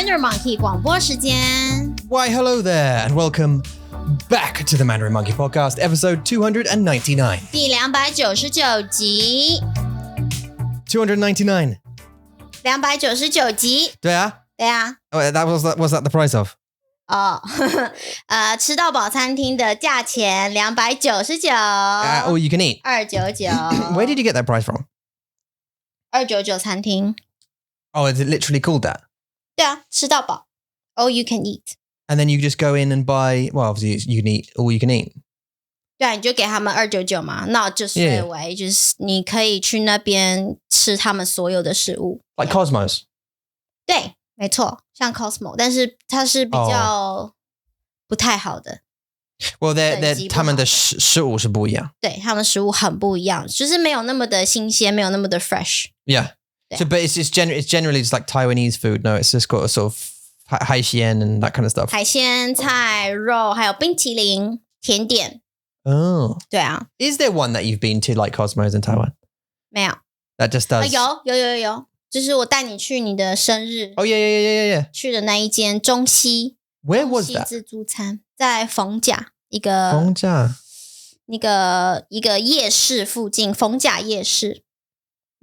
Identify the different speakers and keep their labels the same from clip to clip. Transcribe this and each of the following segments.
Speaker 1: Mandarin Monkey 广播时间。
Speaker 2: Why, hello there, and welcome back to the Mandarin Monkey Podcast, episode 299.
Speaker 1: 第299集。
Speaker 2: 299.
Speaker 1: 299集。
Speaker 2: 对啊。
Speaker 1: 对啊。
Speaker 2: Oh, was that the price of?
Speaker 1: 吃到饱餐厅的价钱299。
Speaker 2: All you can eat.
Speaker 1: 299。Where
Speaker 2: did you get that price from?
Speaker 1: 299餐厅。
Speaker 2: Oh, is it literally called that?
Speaker 1: 对啊，吃到饱 all you can eat.
Speaker 2: And then you just go in and buy, well, obviously you can eat all you can eat.
Speaker 1: 对啊，你就给他们299嘛，那就视为就是你可以去那边吃他们所有的食物。
Speaker 2: Like Cosmos?
Speaker 1: 对，没错，像 Cosmo， 但是它是比较不太好的。
Speaker 2: Well, 他们的食物是不一样。
Speaker 1: 对，他们食物很不一样，就是没有那么的新鲜，没有那么的 fresh。Yeah.
Speaker 2: So, but it's generally just like Taiwanese food. No, it's just got a sort of 海鲜 and that kind of stuff.
Speaker 1: 海鲜、菜、肉，还有冰淇淋、甜点。
Speaker 2: Oh.
Speaker 1: 对啊。
Speaker 2: Is there one that you've been to like Cosmos in Taiwan?
Speaker 1: 没有。
Speaker 2: That just does.
Speaker 1: 有，就是我带你去你的生日。
Speaker 2: Oh yeah.
Speaker 1: 去的那一间中西。
Speaker 2: Where was that?
Speaker 1: 中西自助餐在逢甲一个夜市附近，逢甲夜市。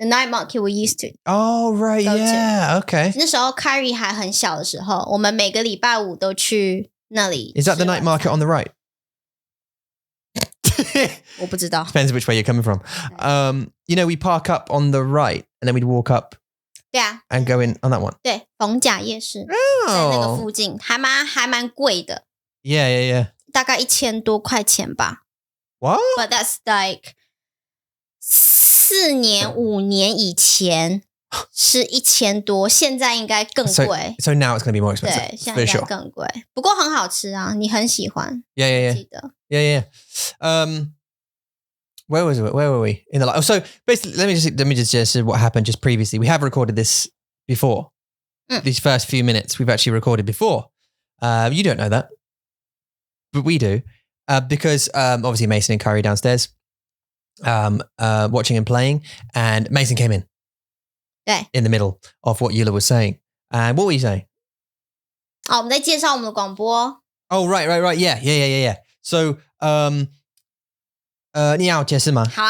Speaker 1: The night market we used to.
Speaker 2: Oh, right, yeah, okay.
Speaker 1: 那时候 Kyrie 还很小的时候，我们每个礼拜五都去那里。
Speaker 2: Is that the night market on the right?
Speaker 1: 我不知道。
Speaker 2: Depends which way you're coming from. You know, we park up on the right and then we'd walk up.
Speaker 1: 对啊。
Speaker 2: And go in on that one.
Speaker 1: 对，逢甲夜市。
Speaker 2: Oh.
Speaker 1: 在那个附近，还蛮贵的。
Speaker 2: Yeah.
Speaker 1: 大概1000多块钱吧。
Speaker 2: What?
Speaker 1: But that's like 4年5年以前是1000多，现在应该更贵。
Speaker 2: So now it's going to be more expensive.
Speaker 1: 对，现在应该更贵。不过很好吃啊，你很喜欢。
Speaker 2: Yeah.
Speaker 1: 记得。
Speaker 2: Yeah. Where were we? In the live? Oh, so basically, let me just say what happened just previously. We have recorded this before. These first few minutes we've actually recorded before. You don't know that, but we do. Because obviously Mason and Kyrie downstairs watching and playing, and Mason came in.
Speaker 1: 对.
Speaker 2: In the middle of what Eula was saying. And what were you saying?
Speaker 1: 我们在介绍我们的广播。
Speaker 2: Oh, right. Yeah. So, 你要解释吗？
Speaker 1: 好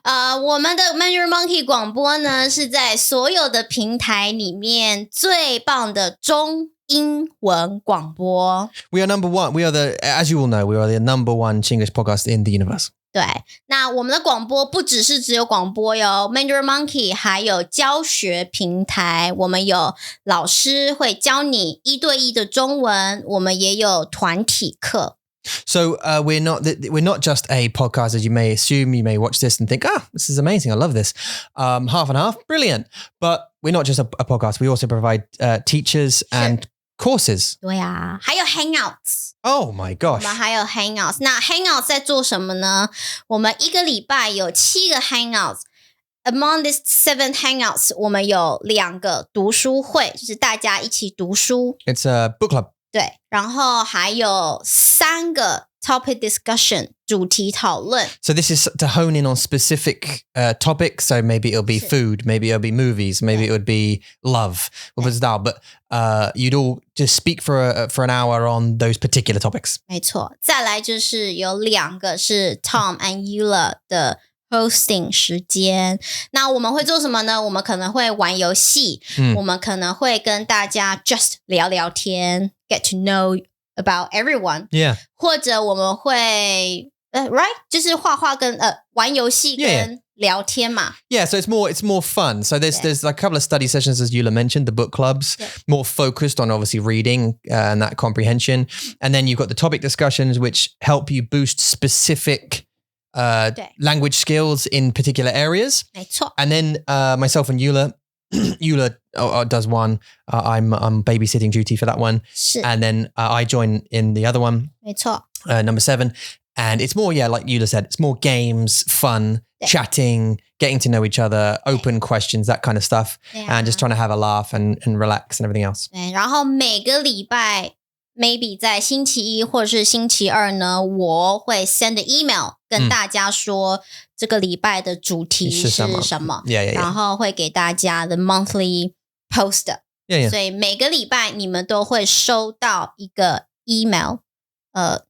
Speaker 1: 啊，我们的 Mandarin Monkey 广播呢，是在所有的平台里面最棒的中英文广播。
Speaker 2: We are number one. We are as you all know, we are the number one Chinglish podcast in the universe.
Speaker 1: 对，那我们的广播不只有广播哟 ，Mandarin Monkey 还有教学平台，我们有老师会教你1对1的中文，我们也有团体课。
Speaker 2: So we're not just a podcast as you may assume. You may watch this and think, this is amazing. I love this. Half and half, brilliant. But we're not just a podcast. We also provide teachers and courses.
Speaker 1: 对啊，还有 Hangouts.
Speaker 2: Oh my gosh.
Speaker 1: 我们还有 Hangouts. 那 Hangouts 在做什么呢？我们1个礼拜有7个 Hangouts. Among these 7 Hangouts, 我们有2个读书会，就是大家一起读书。
Speaker 2: It's a book club.
Speaker 1: 对，然后还有3个 topic discussion 主题讨论。
Speaker 2: So this is to hone in on specific topics. So maybe it'll be food, maybe it'll be movies, maybe it would be love. But you'd all just speak for an hour on those particular topics.
Speaker 1: 没错，再来就是有2个是 Tom and Eula 的 hosting 时间。那我们会做什么呢？我们可能会玩游戏，我们可能会跟大家 just 聊聊天 get to know about everyone.
Speaker 2: Yeah.
Speaker 1: 或者我们会right 就是画画跟玩游戏跟聊天嘛。
Speaker 2: Yeah, so it's more fun. So there's like a couple of study sessions as Eula mentioned, the book clubs, more focused on obviously reading and that comprehension. And then you've got the topic discussions which help you boost specific language skills in particular areas.
Speaker 1: 没错。
Speaker 2: And then myself and Eula does one. I'm babysitting duty for that one.
Speaker 1: 是。
Speaker 2: And then I join in the other one.
Speaker 1: 没错。
Speaker 2: Number 7. And it's more, like Eula said, it's more games, fun, chatting, getting to know each other, open questions, that kind of stuff. And just trying to have a laugh and relax and everything else.
Speaker 1: 对，然后每个礼拜 maybe 在星期1或者是星期2呢，我会 send an email 跟大家说这个礼拜的主题是什么，
Speaker 2: Yeah.
Speaker 1: 然后会给大家的 monthly post
Speaker 2: Yeah, yeah.
Speaker 1: 所以每个礼拜你们都会收到一个 email，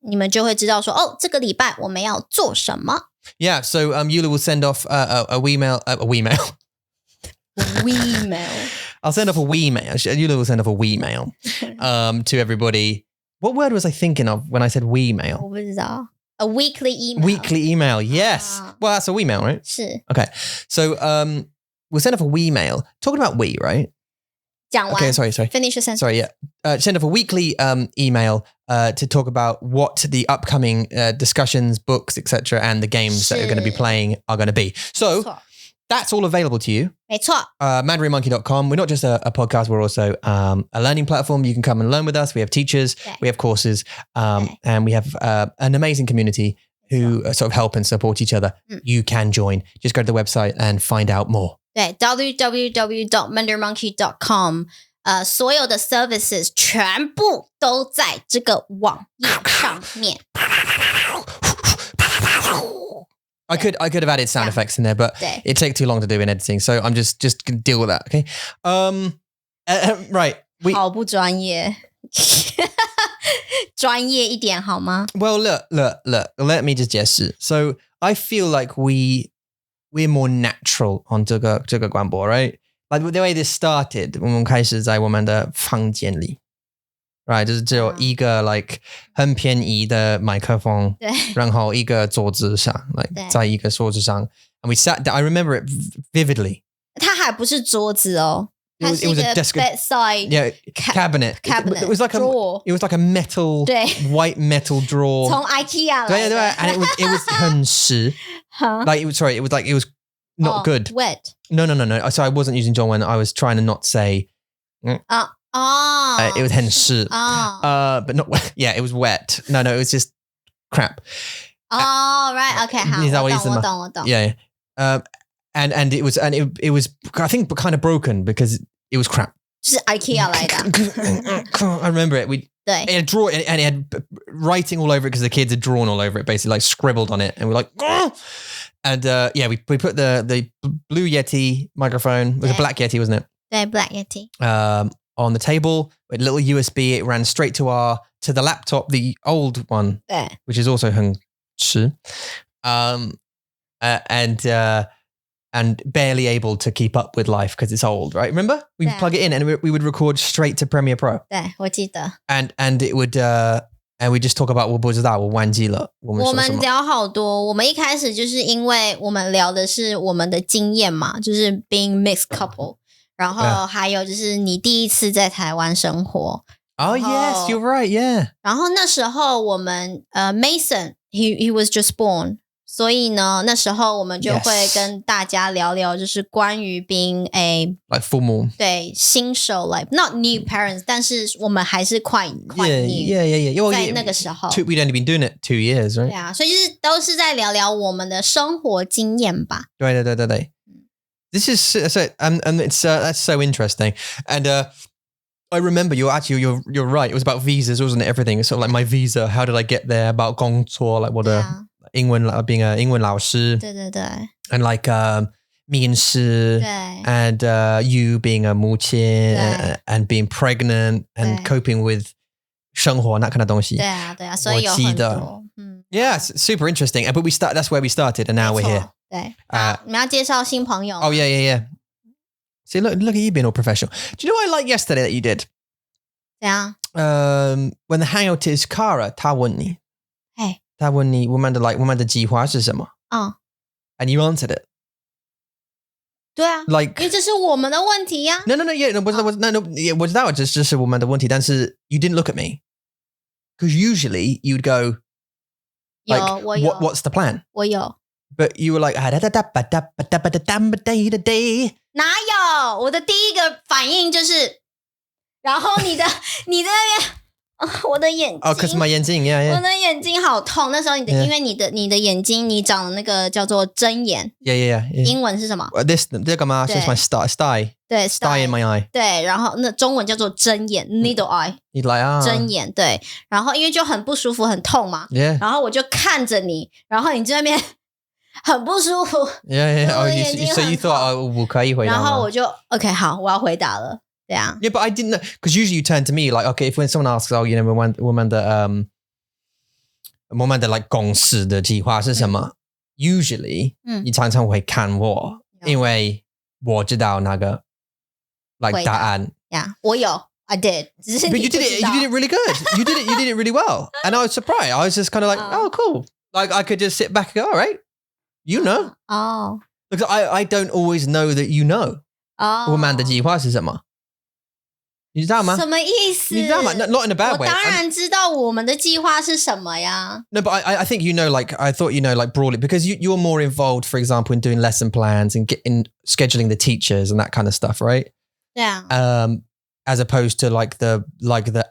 Speaker 1: 你们就会知道说，哦，这个礼拜我们要做什么。
Speaker 2: Yeah, so Eula will send off a wee-mail. I'll send off a wee-mail. Eula will send off a wee-mail to everybody. What word was I thinking of when I said wee-mail?
Speaker 1: 我不知道。A weekly email.
Speaker 2: Weekly email, yes. Well, that's a wee-mail, right?
Speaker 1: 是。
Speaker 2: Okay, so we'll send off a wee-mail. Talking about we, right?
Speaker 1: 讲完。
Speaker 2: Okay, sorry.
Speaker 1: Finish your sentence.
Speaker 2: Sorry, yeah. Send off a weekly email to talk about what the upcoming discussions, books, etc., and the games that are going to be playing are going to be. So that's all available to you.
Speaker 1: 没错。
Speaker 2: mandarinmonkey.com. We're not just a podcast. We're also a learning platform. You can come and learn with us. We have teachers. We have courses. And we have an amazing community who sort of help and support each other. You can join. Just go to the website and find out more.
Speaker 1: 对 www.mandarinmonkey.com 所有的 services 全部都在这个网页上面。
Speaker 2: I could have added sound effects in there, but it takes too long to do in editing, so I'm just gonna deal with that. Okay. Right.
Speaker 1: 好不专业，专业一点好吗？
Speaker 2: Well, look. Let me just 解释. So I feel like we're more natural on 这个广播, right? Like the way this started, 我们开始在我们的房间里。Right, 就是只有一个 like 很便宜的麦克风，然后一个桌子上 like 在一个桌子上 and we sat down. I remember it vividly.
Speaker 1: 它还不是桌子哦，它是一个 bedside
Speaker 2: cabinet. It was like
Speaker 1: drawer.
Speaker 2: It was like a metal white metal drawer.
Speaker 1: 从 IKEA 来的。
Speaker 2: 对 and it was 很湿 like it was not good.
Speaker 1: Wet.
Speaker 2: No. So I wasn't using 中文 I was trying to not say it was 很湿 but not wet. Yeah, it was wet. No, it was just crap.
Speaker 1: Right. Okay. 好，我懂。
Speaker 2: Yeah. And it was I think kind of broken because it was crap.
Speaker 1: 是 IKEA 来的。
Speaker 2: I remember it.
Speaker 1: It
Speaker 2: had and it had writing all over it because the kids had drawn all over it, basically like scribbled on it, and we're like, oh! And we put the blue Yeti microphone. It was a black Yeti, wasn't it?
Speaker 1: The black Yeti.
Speaker 2: On the table with a little USB. It ran straight to the laptop, the old one, which is also 很湿. And barely able to keep up with life because it's old, right? Remember? We'd plug it in and we would record straight to Premiere Pro.
Speaker 1: 对，我记得。
Speaker 2: And it would and we just talk about 我不知道，我忘记了我们说什么。
Speaker 1: 我们聊好多，我们一开始就是因为我们聊的是我们的经验嘛，就是 being mixed couple， 然后还有就是你第一次在台湾生活。
Speaker 2: Oh yes, you're right, yeah.
Speaker 1: 然后那时候我们Mason he was just born， 所以呢那时候我们就会跟大家聊聊，就是关于 being a
Speaker 2: like formal
Speaker 1: 对新手 like not new parents， 但是我们还是quite new
Speaker 2: yeah.
Speaker 1: 在那个时候
Speaker 2: we'd only been doing it 2 years, right?
Speaker 1: 对啊，所以就是都是在聊聊我们的生活经验吧。
Speaker 2: 对。This is so and it's that's so interesting. And I remember you're right. It was about visas, wasn't it? Everything. It's sort of like my visa. How did I get there? About 工作 like what a 英文 being a 英文老师。
Speaker 1: 对。
Speaker 2: And like 面试。
Speaker 1: 对。
Speaker 2: And you being a 母亲 and being pregnant and coping with 生活那kind of 东西。
Speaker 1: 对啊，所以有很多。
Speaker 2: Yeah, it's super interesting. But that's where we started, and now we're here.
Speaker 1: 对。你们要介紹新朋友。
Speaker 2: Oh yeah. See, look at you being all professional. Do you know what I liked yesterday that you did?
Speaker 1: 怎样
Speaker 2: ？When the hangout is Kara, 他问你我们的计划是什么？ And you answered it.
Speaker 1: 对啊
Speaker 2: Like
Speaker 1: 因为这是我们的问题呀。
Speaker 2: No, yeah, no, 我知道这是我们的问题，但是 you didn't look at me. Because usually you'd go like, what's the plan?
Speaker 1: 我有。
Speaker 2: But you were like,
Speaker 1: 哪有？我的第一个反应就是，然后你的那边，我的眼睛。
Speaker 2: Oh, because my 眼睛 yeah.
Speaker 1: 我的眼睛好痛。那时候因为你的眼睛，你长的那个叫做针眼。
Speaker 2: Yeah.
Speaker 1: 英文是什么？
Speaker 2: 这个吗？是 my sty.
Speaker 1: 对
Speaker 2: ，sty in my eye.
Speaker 1: 对，然后那中文叫做针眼 ，needle eye。
Speaker 2: 你来啊。针
Speaker 1: 眼对，然后因为就很不舒服，很痛嘛。
Speaker 2: Yeah.
Speaker 1: 然后我就看着你，然后你在那边。很不舒服
Speaker 2: Yeah. Oh, so you thought 我可以回答吗？
Speaker 1: 然后我就 OK 好，我要回答了。对啊
Speaker 2: Yeah, but I didn't know, because usually you turn to me like, okay, if when someone asks, oh, you know, 我们的 like 公司的计划是什么 usually 你常常会看我因为我知道那个 like 答案
Speaker 1: Yeah, 我有 I did.
Speaker 2: But you did it really good. You did it really well. And I was surprised. I was just kind of like, oh, cool. Like I could just sit back and go, all right, you know.
Speaker 1: Oh.
Speaker 2: Because I don't always know that you know. 我们的计划是什么你知道吗？
Speaker 1: 什么意思？
Speaker 2: 你知道吗？ Not in a bad way.
Speaker 1: 我当然知道我们的计划是什么呀。
Speaker 2: No, but I think you know, like, I thought you know, like, broadly, because you're more involved, for example, in doing lesson plans and in scheduling the teachers and that kind of stuff, right?
Speaker 1: Yeah.
Speaker 2: As opposed to like the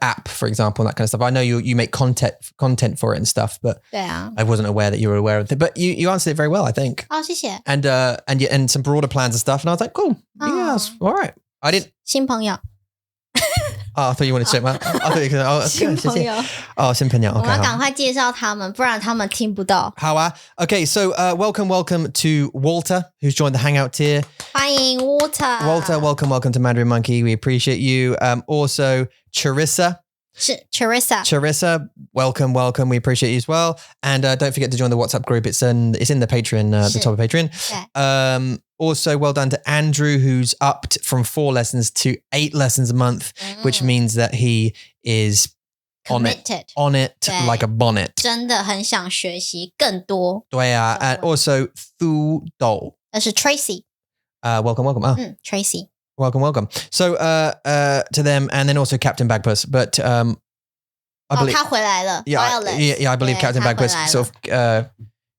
Speaker 2: app, for example, and that kind of stuff. I know you make content for it and stuff, but I wasn't aware that you were aware of it. But you answered it very well, I think.
Speaker 1: 谢谢。
Speaker 2: And some broader plans and stuff. And I was like, cool. Yeah, all right. I didn't.
Speaker 1: 新朋友。
Speaker 2: Oh, I thought you wanted to say that. I thought you could. Oh,
Speaker 1: 新朋友。
Speaker 2: Oh, 新朋友。
Speaker 1: 我们要赶快介绍他们，不然他们听不到。
Speaker 2: 好啊。Okay, so welcome to Walter, who's joined the Hangout tier.
Speaker 1: 欢迎 Walter.
Speaker 2: Walter, welcome to Mandarin Monkey. We appreciate you. Also, Charissa.
Speaker 1: 是 Charissa.
Speaker 2: Charissa, welcome. We appreciate you as well. And don't forget to join the WhatsApp group. It's in the Patreon, the top of Patreon.
Speaker 1: Yeah.
Speaker 2: Also, well done to Andrew, who's upped from 4 lessons to 8 lessons a month, which means that he is
Speaker 1: committed
Speaker 2: on it like a bonnet.
Speaker 1: 真的很想学习更多。
Speaker 2: 对啊 and also Thu Do.
Speaker 1: 那是 Tracy.
Speaker 2: Welcome.
Speaker 1: Tracy.
Speaker 2: Welcome. So to them, and then also Captain Bagpuss. But I believe
Speaker 1: 他回来了。
Speaker 2: Yeah, I believe Captain Bagpuss sort of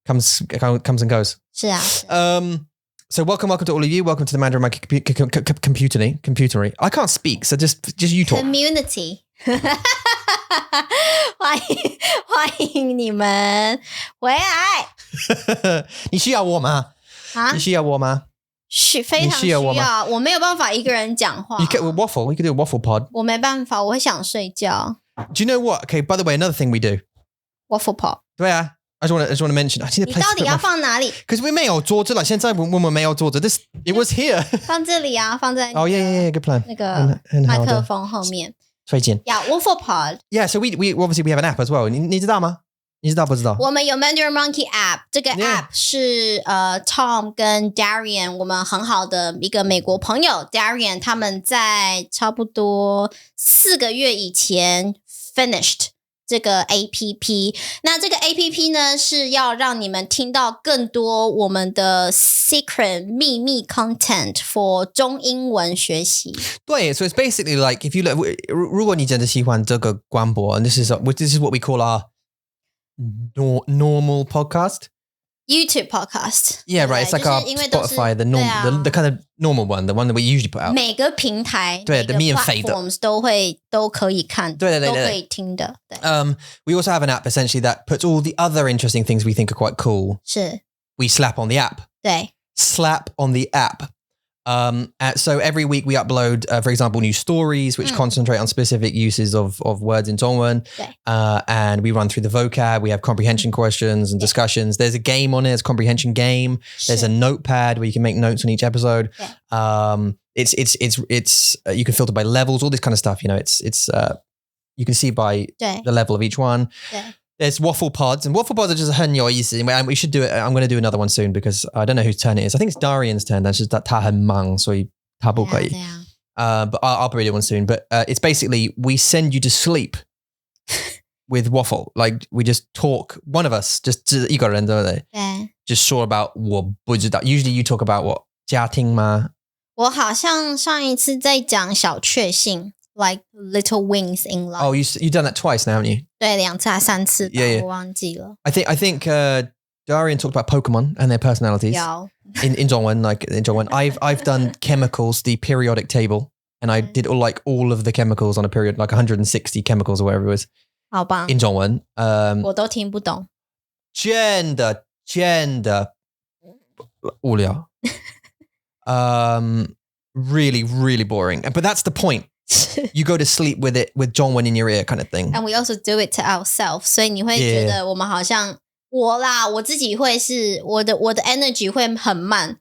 Speaker 2: comes and goes.
Speaker 1: 是啊。
Speaker 2: So welcome to all of you. Welcome to the Mandarin Monkey computery. I can't speak, so just you talk.
Speaker 1: Community. 欢迎你们回来。
Speaker 2: 你需要我吗？
Speaker 1: 啊？
Speaker 2: 你需要我吗？
Speaker 1: 非常需要。我没有办法一个人讲话。
Speaker 2: You could waffle. You could do a waffle pod.
Speaker 1: 我没办法，我会想睡觉。
Speaker 2: Do you know what? Okay, by the way, another thing we do.
Speaker 1: Waffle pod.
Speaker 2: 对啊。I just want to mention. I need a place.
Speaker 1: 你到底要放哪里？
Speaker 2: Because we 没有桌子了。现在我们没有桌子。This it was here.
Speaker 1: 放这里啊，放在。
Speaker 2: Oh yeah, good plan.
Speaker 1: 那个麦克风后面。
Speaker 2: 推荐。
Speaker 1: Yeah, waffle pod.
Speaker 2: Yeah, so we obviously we have an app as well. 你知道吗？你知道不知道？
Speaker 1: 我们有 Mandarin Monkey app， 这个 app 是Tom 跟 Darian 我们很好的一个美国朋友 Darian 他们在差不多4个月以前 finished 这个 APP。那这个 APP 呢是要让你们听到更多我们的 secret 秘密 content for 中英文学习。
Speaker 2: 对 so it's basically like if you look 如果你真的喜欢这个广播 and this is what we call our normal podcast.
Speaker 1: YouTube podcast.
Speaker 2: Yeah, right. It's like our Spotify, the kind of normal one, the one that we usually put out.
Speaker 1: 每个平台
Speaker 2: 对的免费的
Speaker 1: platforms 都可以看，
Speaker 2: 对
Speaker 1: 都可以听的。对。
Speaker 2: We also have an app essentially that puts all the other interesting things we think are quite cool.
Speaker 1: 是。
Speaker 2: We slap on the app.
Speaker 1: 对。
Speaker 2: Slap on the app. So every week we upload, for example, new stories which concentrate on specific uses of words in Dongwon. And we run through the vocab. We have comprehension questions and discussions. There's a game on it. It's a comprehension game. There's a notepad where you can make notes on each episode. It's you can filter by levels, all this kind of stuff. You know, it's you can see by the level of each one. There's waffle pods, and waffle pods are just 很有意思 and we should do it. I'm going to do another one soon because I don't know whose turn it is. I think it's Darian's turn. That's just that 他很忙所以他不可以 but I'll probably do one soon. But it's basically we send you to sleep with waffle. Like we just talk, one of us just 一个人对不对 just说 about 我不知道 Usually you talk about what 家庭吗？
Speaker 1: 我好像上一次在讲小确幸 like little wings in life.
Speaker 2: Oh, you've done that twice now, haven't you?
Speaker 1: 对，2次还3次吧，我忘记了。
Speaker 2: I think Darian talked about Pokemon and their personalities. in Dongwon, like in Dongwon. I've done chemicals, the periodic table, and I did all of the chemicals on a period, like 160 chemicals or whatever it was.
Speaker 1: 好棒
Speaker 2: in Dongwon.
Speaker 1: 我都听不懂。
Speaker 2: 真的无聊。Really, really boring. But that's the point. You go to sleep with it with Dongwon in your ear kind of thing.
Speaker 1: And we also do it to ourselves. 所以你会觉得我们好像我自己会是我的 energy 会很慢，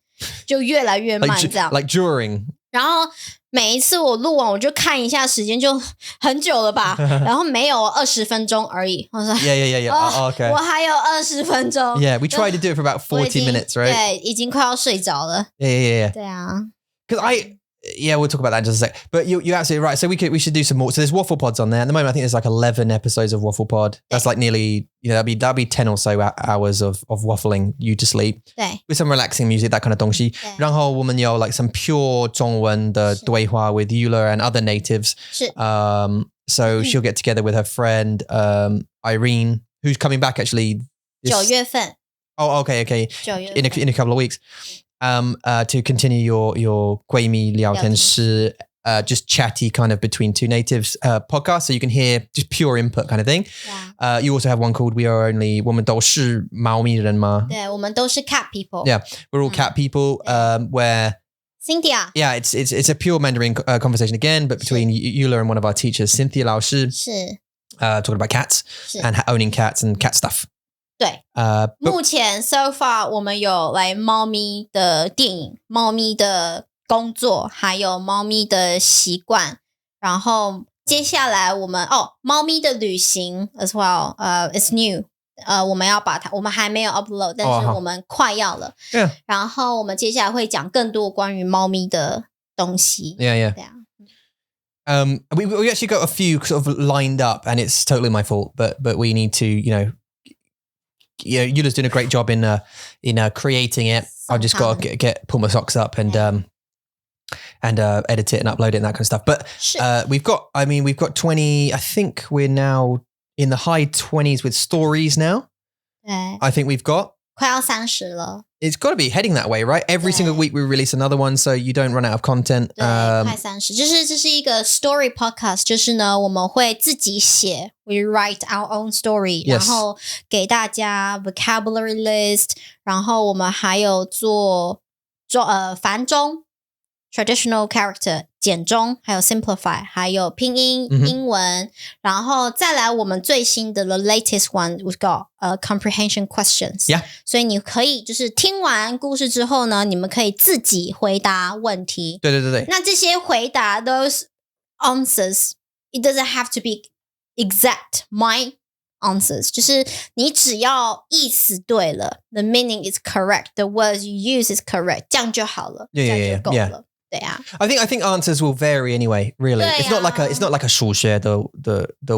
Speaker 1: 就越来越慢这样。
Speaker 2: Like during.
Speaker 1: 然后每一次我录完我就看一下時間就很久了吧然後沒有20分鐘而已我說
Speaker 2: Yeah. Okay.
Speaker 1: 我還有20分鐘
Speaker 2: Yeah, we tried to do it for about 40 minutes, right?
Speaker 1: 對已經快要睡着了
Speaker 2: Yeah.
Speaker 1: 對啊
Speaker 2: Because we'll talk about that in just a sec. But you're absolutely right. So we should do some more. So there's Waffle Pods on there. At the moment, I think there's like 11 episodes of Waffle Pod. That's like nearly, that'll be 10 or so hours of waffling you to sleep.
Speaker 1: 對
Speaker 2: With some relaxing music, that kind of 東西. 然後我們有 like some pure 中文的對話 with Eula and other natives.
Speaker 1: 是
Speaker 2: So she'll get together with her friend Irene, who's coming back actually.
Speaker 1: 9月份
Speaker 2: Oh, okay.
Speaker 1: 9月
Speaker 2: In a couple of weeks. To continue your 闺蜜聊天室 just chatty kind of between two natives podcast, so you can hear just pure input kind of thing.
Speaker 1: Yeah.
Speaker 2: You also have one called We Are Only 我们都是猫咪人吗？
Speaker 1: 对我們都是 cat people
Speaker 2: Yeah, we're all cat people. Where
Speaker 1: Cynthia
Speaker 2: yeah, it's a pure Mandarin conversation again, but between Eula and one of our teachers, Cynthia 老師
Speaker 1: 是
Speaker 2: talking about cats
Speaker 1: 是
Speaker 2: and owning cats and cat stuff.
Speaker 1: 對 目前 so far 我們有來貓咪的電影貓咪的工作還有貓咪的習慣然後接下來我們貓咪的旅行 as well it's new 我們要把它我們還沒有 upload 但是我們快要了
Speaker 2: Yeah.
Speaker 1: 然後我們接下來會講更多關於貓咪的東西
Speaker 2: Yeah.
Speaker 1: 對啊
Speaker 2: We actually got a few sort of lined up, and it's totally my fault. But we need to, Eula's doing a great job in creating it. I just got to pull my socks up and edit it and upload it and that kind of stuff. But we've got 20. I think we're now in the high 20s with stories now.
Speaker 1: 對
Speaker 2: I think we've got.
Speaker 1: 快要30了
Speaker 2: It's got to be heading that way, right? Every single week we release another one, so you don't run out of content.
Speaker 1: 对快30就是这是一个 story podcast 就是呢我们会自己写 we write our own story
Speaker 2: Yes.
Speaker 1: 然后给大家 vocabulary list 然后我们还有做繁中 traditional character 简中还有 simplify 还有拼音英文然后再来我们最新的 the latest one we've got comprehension questions
Speaker 2: Yeah.
Speaker 1: 所以你可以就是听完故事之后呢你们可以自己回答问题
Speaker 2: 对
Speaker 1: 那这些回答 those answers it doesn't have to be exact my answers 就是你只要意思对了 the meaning is correct the words you use is correct 这样就好了
Speaker 2: Yeah,
Speaker 1: 这样就够
Speaker 2: yeah.
Speaker 1: 了对啊
Speaker 2: I think answers will vary anyway. Really,
Speaker 1: 对啊
Speaker 2: it's not like a 数学的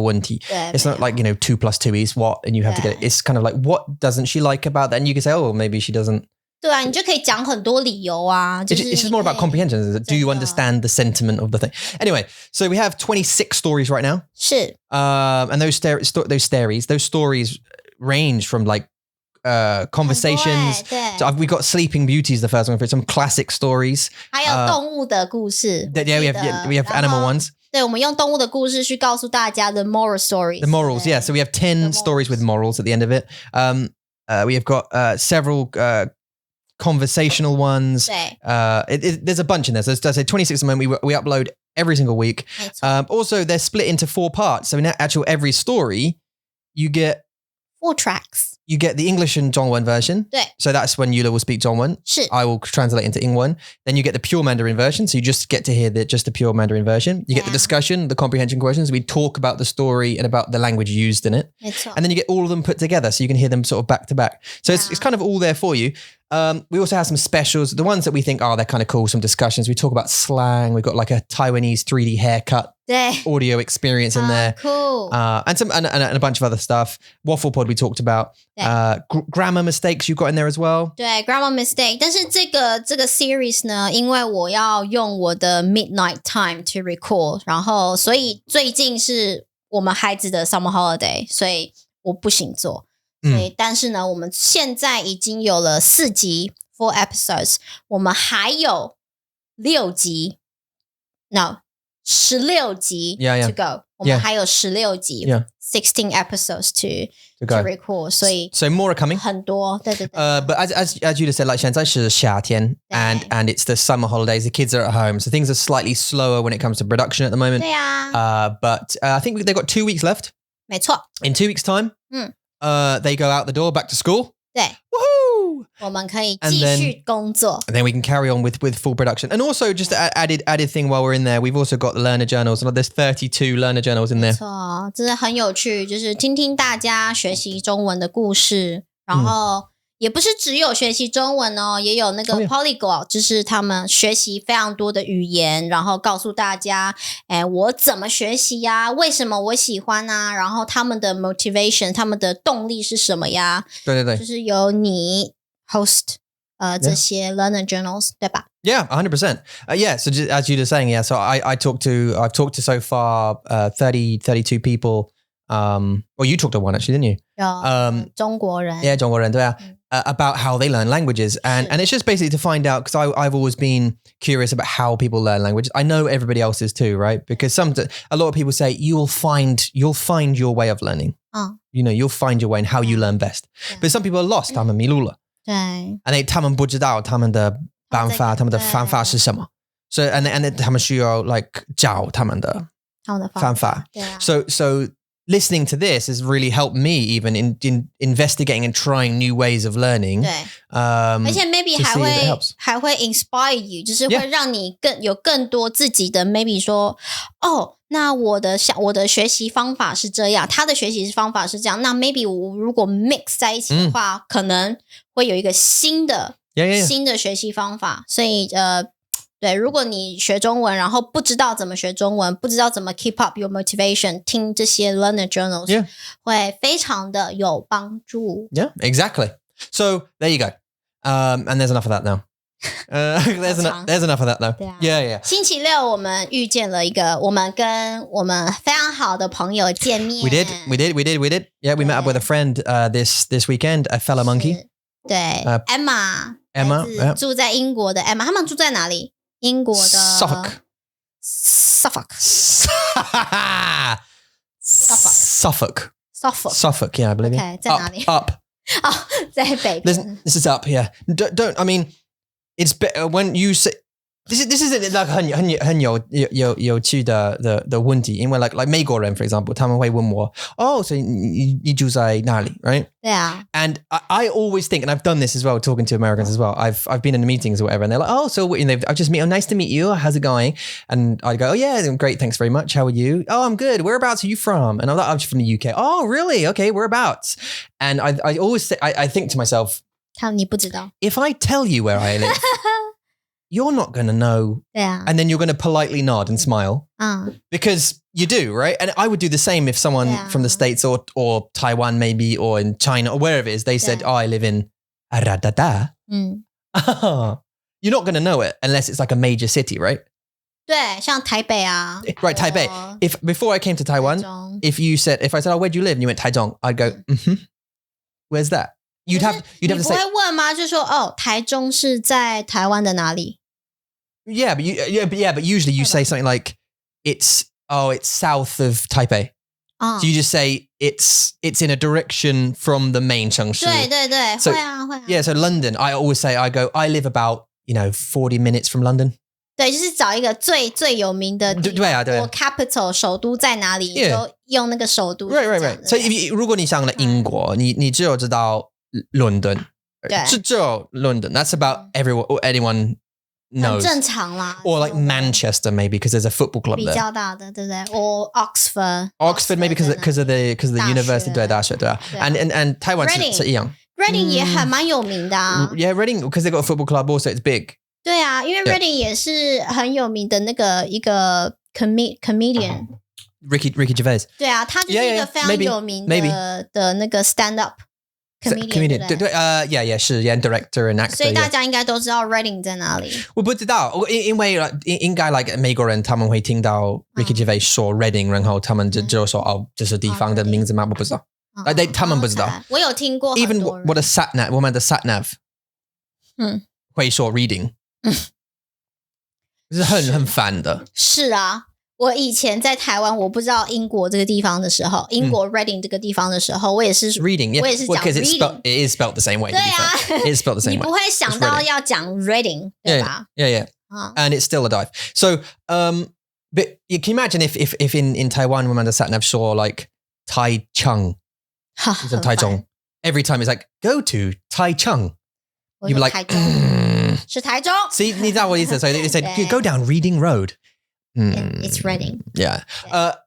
Speaker 2: 问题.
Speaker 1: 对
Speaker 2: It's not like 2 plus 2 is what, and you have to get it. It's kind of like what doesn't she like about that, and you can say, oh, maybe she doesn't.
Speaker 1: 对啊你就可以讲很多理由啊
Speaker 2: It's just more about comprehension. Do you understand the sentiment of the thing? Anyway, so we have 26 stories right now.
Speaker 1: 是
Speaker 2: And those stories range from like conversations.
Speaker 1: 对
Speaker 2: So we got Sleeping Beauty is the first one for some classic stories.
Speaker 1: 还有动物的故事
Speaker 2: Yeah, we have animal ones.
Speaker 1: 对我们用动物的故事去告诉大家 the moral stories
Speaker 2: The morals, yeah. So we have 10 stories with morals at the end of it. We have got several conversational ones.
Speaker 1: 对
Speaker 2: There's a bunch in there. So there's 26 of them. We upload every single week.
Speaker 1: 没错
Speaker 2: Also, they're split into 4 parts. So in actual every story, you get
Speaker 1: 4 tracks
Speaker 2: the English and Zhongwen version.
Speaker 1: 对
Speaker 2: So that's when Eula will speak Zhongwen.
Speaker 1: 是
Speaker 2: I will translate into Ingwen. Then you get the pure Mandarin version. So you just get to hear just the pure Mandarin version. You get the discussion, the comprehension questions. We talk about the story and about the language used in it.
Speaker 1: 没错
Speaker 2: And then you get all of them put together. So you can hear them sort of back to back. So it's kind of all there for you. We also have some specials. The ones that we think, they're kind of cool. Some discussions. We talk about slang. We've got like a Taiwanese 3D haircut
Speaker 1: 对
Speaker 2: audio experience in there.
Speaker 1: cool
Speaker 2: And a bunch of other stuff. Waffle Pod we talked about. Grammar mistakes you've got in there as well.
Speaker 1: 对 grammar mistake 但是这个 series 呢因为我要用我的 midnight time to record 然后所以最近是我们孩子的 summer holiday 所以我不行做所以但是呢我们现在已经有了4集 4 episodes 我们还有6集 no 16集 to go 我们还有16集 16 episodes to record 所以
Speaker 2: So more are coming.
Speaker 1: 很多对
Speaker 2: But as you just said, like 现在是夏天 and it's the summer holidays. The kids are at home, so things are slightly slower when it comes to production at the moment.
Speaker 1: 对啊
Speaker 2: But I think they've got 2 weeks left.
Speaker 1: 没错
Speaker 2: In 2 weeks' time, they go out the door back to school.
Speaker 1: 对
Speaker 2: Woohoo!
Speaker 1: 我们可以继续工作。
Speaker 2: And then we can carry on with full production. And also just added thing while we're in there, we've also got the learner journals. There's 32 learner journals in there.
Speaker 1: 没错，这是很有趣，就是听听大家学习中文的故事，然后也不是只有学习中文哦，也有那个 polyglot， 就是他们学习非常多的语言，然后告诉大家，我怎么学习呀？为什么我喜欢啊？然后他们的 motivation， 他们的动力是什么呀？
Speaker 2: 对，
Speaker 1: 就是由你 host 这些 learner journals， 对吧
Speaker 2: ？Yeah, 100%. Yeah, so just, as you were saying, yeah. So I've talked to so far 32 people. Well, you talked to one actually, didn't you?
Speaker 1: 有中国人
Speaker 2: Yeah, 中国人，对啊。About how they learn languages, and it's just basically to find out, because I've always been curious about how people learn languages. I know everybody else is too, right? Because a lot of people say you'll find your way of learning. You'll find your way and how you learn best. But some people are lost. 他们迷路了。
Speaker 1: 对。
Speaker 2: And 他们不知道他们的办法，他们的方法是什么。So and 他们需要 like 教他们的方法。So listening to this has really helped me even in investigating and trying new ways of learning.
Speaker 1: 对，而且 maybe 还会 inspire you， 就是会让你有更多自己的 maybe 说，那我的学习方法是这样，他的学习方法是这样，那 maybe 我如果 mix 在一起的话，可能会有一个新的学习方法，所以对，如果你学中文，然后不知道怎么学中文，不知道怎么 keep up your motivation， 听这些 learner journals 会非常的有帮助。
Speaker 2: Yeah, exactly. So there you go. And there's enough of that now. There's enough of that now. Yeah.
Speaker 1: 星期六我们遇见了一个我们跟我们非常好的朋友见面。We did.
Speaker 2: Yeah, we met up with a friend this weekend, a fellow monkey.
Speaker 1: 对 ，Emma 住在英国的 Emma， 他们住在哪里？英国的 Suffolk.
Speaker 2: Yeah, I believe.
Speaker 1: Okay, 在哪里
Speaker 2: Up.
Speaker 1: 在北边。
Speaker 2: This is up here. Don't. I mean, it's better when you say. This is like 很有趣的问题，因为 like 美国人 for example， 他们会问我，所以你住在哪里 ，right？
Speaker 1: 对啊。
Speaker 2: And I always think, and I've done this as well, talking to Americans as well. I've been in the meetings or whatever, and they're like, so I've just nice to meet you. How's it going? And I go, yeah, great, thanks very much. How are you? Oh, I'm good. Whereabouts are you from? And I'm like, I'm from the UK. Oh, really? Okay, whereabouts? And I always say, I think to myself,
Speaker 1: 你不知道
Speaker 2: if I tell you where I live. You're not going to know.
Speaker 1: Yeah.
Speaker 2: And then you're going to politely nod and smile. Because you do, right? And I would do the same if someone from the States or Taiwan maybe, or in China or wherever it is, they said, I live in Aradada. You're not going to know it unless it's like a major city, right?
Speaker 1: 对，像台北啊。
Speaker 2: Right, Taipei. Before I came to Taiwan, if I said, where do you live? And you went Taichung, I'd go, where's that? You'd have to say.
Speaker 1: 你不会问吗？就说台中是在台湾的哪里？
Speaker 2: Yeah, but usually you say something like it's south of Taipei. So you just say it's in a direction from the main 城市。
Speaker 1: 对，
Speaker 2: So,
Speaker 1: 会啊。
Speaker 2: Yeah, so London, I always say I live about 40 minutes from London.
Speaker 1: 对，就是找一个最有名的地方。
Speaker 2: 对啊。
Speaker 1: 我 capital 首都在哪里？就用那个首都。
Speaker 2: Right. So 如果你想了英国，你只有知道伦敦。对，只有伦敦。That's about anyone knows.
Speaker 1: 很正常啦。
Speaker 2: Or like Manchester maybe because there's a football club there.
Speaker 1: 比较大的，对不对 Or Oxford
Speaker 2: maybe because of the university 对大学对啊。And Taiwan 是一样。
Speaker 1: Reading 也还蛮有名的啊。
Speaker 2: Yeah, Reading because they got a football club also it's big.
Speaker 1: 对啊，因为 Reading 也是很有名的那个一个 comedian
Speaker 2: Ricky Gervais.
Speaker 1: 对啊，他就是一个非常有名的那个 stand up comedian 对
Speaker 2: yeah 是 director and actor.
Speaker 1: 所以大家应该都知道 Reading 在哪里。
Speaker 2: 我不知道，因为应该 like 美国人他们会听到 Ricky Gervais 说 Reading， 然后他们就说这是地方的名字吗？我不知道。他们不知道。
Speaker 1: 我有听过很多人。
Speaker 2: Even 我们的 sat nav 会说 reading。是很烦的。
Speaker 1: 是啊，我以前在台湾，我不知道英国这个地方的时候，英国 Reading 这个地方的时候，我也是
Speaker 2: reading，
Speaker 1: 我也是讲
Speaker 2: reading。It is spelled the same way。
Speaker 1: 对啊
Speaker 2: ，it is spelled the same way。
Speaker 1: 你不会想到要讲 reading， 对吧
Speaker 2: ？Yeah. And it's still a dive. So, but you can imagine if in Taiwan 我们的 sat nav 说 like Taichung， Taichung， every time it's like go to Taichung。You'd be like,
Speaker 1: 台中是台中
Speaker 2: See, 你知道我意思? So they said, go down Reading Road.
Speaker 1: It's Reading.
Speaker 2: Yeah.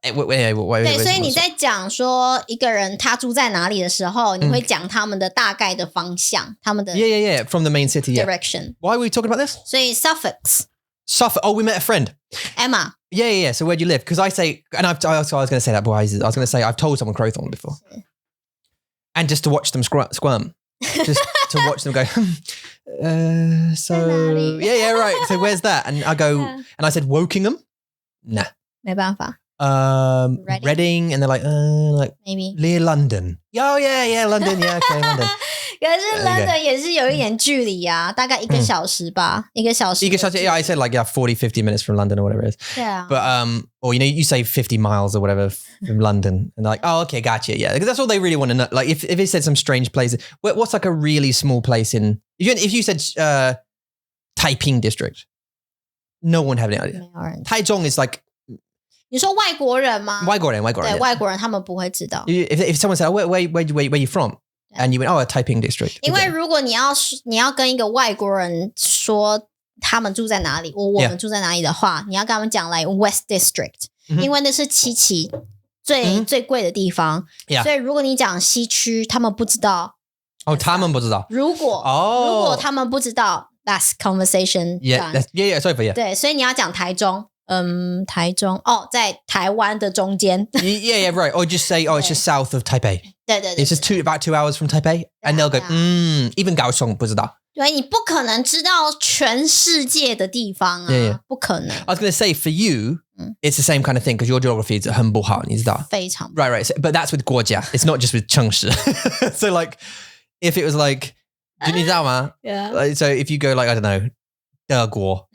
Speaker 2: Wait,
Speaker 1: 对，所以你在讲说一个人他住在哪里的时候，你会讲他们的大概的方向，他们的
Speaker 2: Yeah. From the main city.
Speaker 1: direction.
Speaker 2: Why are we talking about this?
Speaker 1: 所以 suffix
Speaker 2: Suffolk. Oh, we met a friend.
Speaker 1: Emma.
Speaker 2: Yeah. So where do you live? Because I say, and I was going to say that, but I was going to say I've told someone Crowthorne before, and just to watch them squirm, just to watch them go. So yeah, right. So where's that? And I go, and I said Wokingham. Nah.
Speaker 1: 没办法
Speaker 2: Reading, and they're like
Speaker 1: maybe
Speaker 2: near London. Oh yeah, London. Yeah, okay, London.
Speaker 1: 可是 London 也是有一点距离啊，大概1个小时吧，1个小时。
Speaker 2: Yeah, I said like 40-50 minutes from London or whatever it is.
Speaker 1: Yeah.
Speaker 2: But or you say 50 miles or whatever from London, and they're like, oh, okay, gotcha. Yeah, because that's all they really want to know. Like if it said some strange places, what's like a really small place in? If you said Hépíng district, no one had any idea.
Speaker 1: 没有人
Speaker 2: Taichung is like
Speaker 1: 你说外国人吗？
Speaker 2: 外国人，
Speaker 1: 对
Speaker 2: yeah.
Speaker 1: 外国人他们不会知道。
Speaker 2: If someone said, where you from? And you went, oh, a Hépíng district.
Speaker 1: 因为如果你要跟一个外国人说他们住在哪里，我们住在哪里的话，你要跟他们讲来 West District，因为那是七期最贵的地方。所以如果你讲西区，他们不知道。
Speaker 2: 哦，他们不知道。
Speaker 1: 如果他们不知道 ，that's conversation.
Speaker 2: Yeah. Sorry for you.
Speaker 1: 对，所以你要讲台中。台中在台湾的中间。
Speaker 2: yeah, right. Or just say, it's just south of Taipei.
Speaker 1: 对
Speaker 2: It's just about 2 hours from Taipei, and they'll go, even 高雄不知道。
Speaker 1: 对，你不可能知道全世界的地方啊，不可能。
Speaker 2: I was going to say for you, it's the same kind of thing because your geography is 很不好，你知道？
Speaker 1: 非常
Speaker 2: right. So, but that's with 国家. It's not just with 城市。So like, if it was like, 你知道吗？
Speaker 1: Yeah.
Speaker 2: So if you go like I don't know, 德国。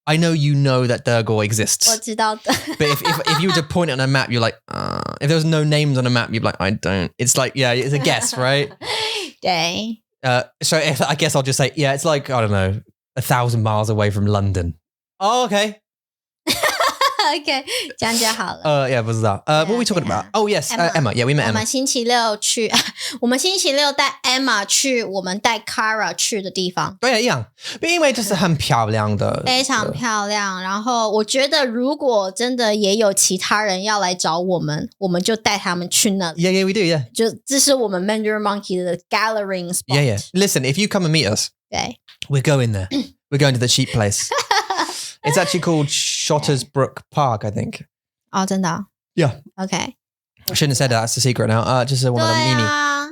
Speaker 2: I know you know that 德国 exists.
Speaker 1: 我知道的。
Speaker 2: But if you were to point it on a map, you're like, if there was no names on a map, you'd be like, I don't. It's like, yeah, it's a guess, right?
Speaker 1: 对。
Speaker 2: So I guess I'll just say, yeah, it's like, I don't know, 1,000 miles away from London. Oh, okay.
Speaker 1: OK， 这样就好了。
Speaker 2: Yeah, 不知道。What were we talking about? Oh, yes, Emma. Yeah, we met Emma.
Speaker 1: 我们星期六带 Emma 去我们带 Kara 去的地方。
Speaker 2: 对，一样。因为这是很漂亮的。
Speaker 1: 非常漂亮。然后我觉得如果真的也有其他人要来找我们，我们就带他们去那里。
Speaker 2: Yeah, we do, yeah.
Speaker 1: 就这是我们 Mandarin Monkey 的 gathering spot.
Speaker 2: Yeah. Listen, if you come and meet us,
Speaker 1: 对
Speaker 2: we're going there. We're going to the sheep place. It's actually called Shottersbrook Park, I think.
Speaker 1: 哦，真的哦
Speaker 2: Yeah.
Speaker 1: OK.
Speaker 2: I shouldn't have said that. That's the secret now. Just one of the
Speaker 1: 对
Speaker 2: mini.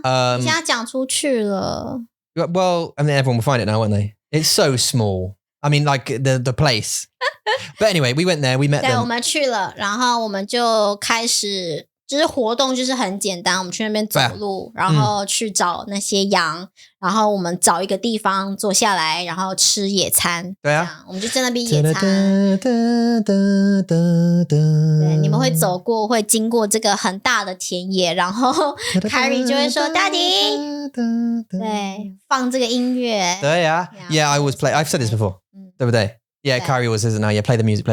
Speaker 1: 啊，你现在讲出去了。
Speaker 2: Well, I mean, everyone will find it now, won't they? It's so small. I mean, like the place. But anyway, we went there. We met
Speaker 1: 对，我
Speaker 2: them.
Speaker 1: 们去了，然后我们就开始，就是活动就是很简单，我们去那边走路，然后去找那些羊，然后我们找一个地方坐下来，然后吃野餐。
Speaker 2: 对啊，
Speaker 1: 我们就在那边野餐。对，你们会走过，会经过这个很大的田野，然后 Carrie 就会说 Daddy， 对，放这个音乐。
Speaker 2: 对啊 Yeah, I always play. I've said this before. 对不对 Yeah, Carrie always says it now. Yeah, play the music.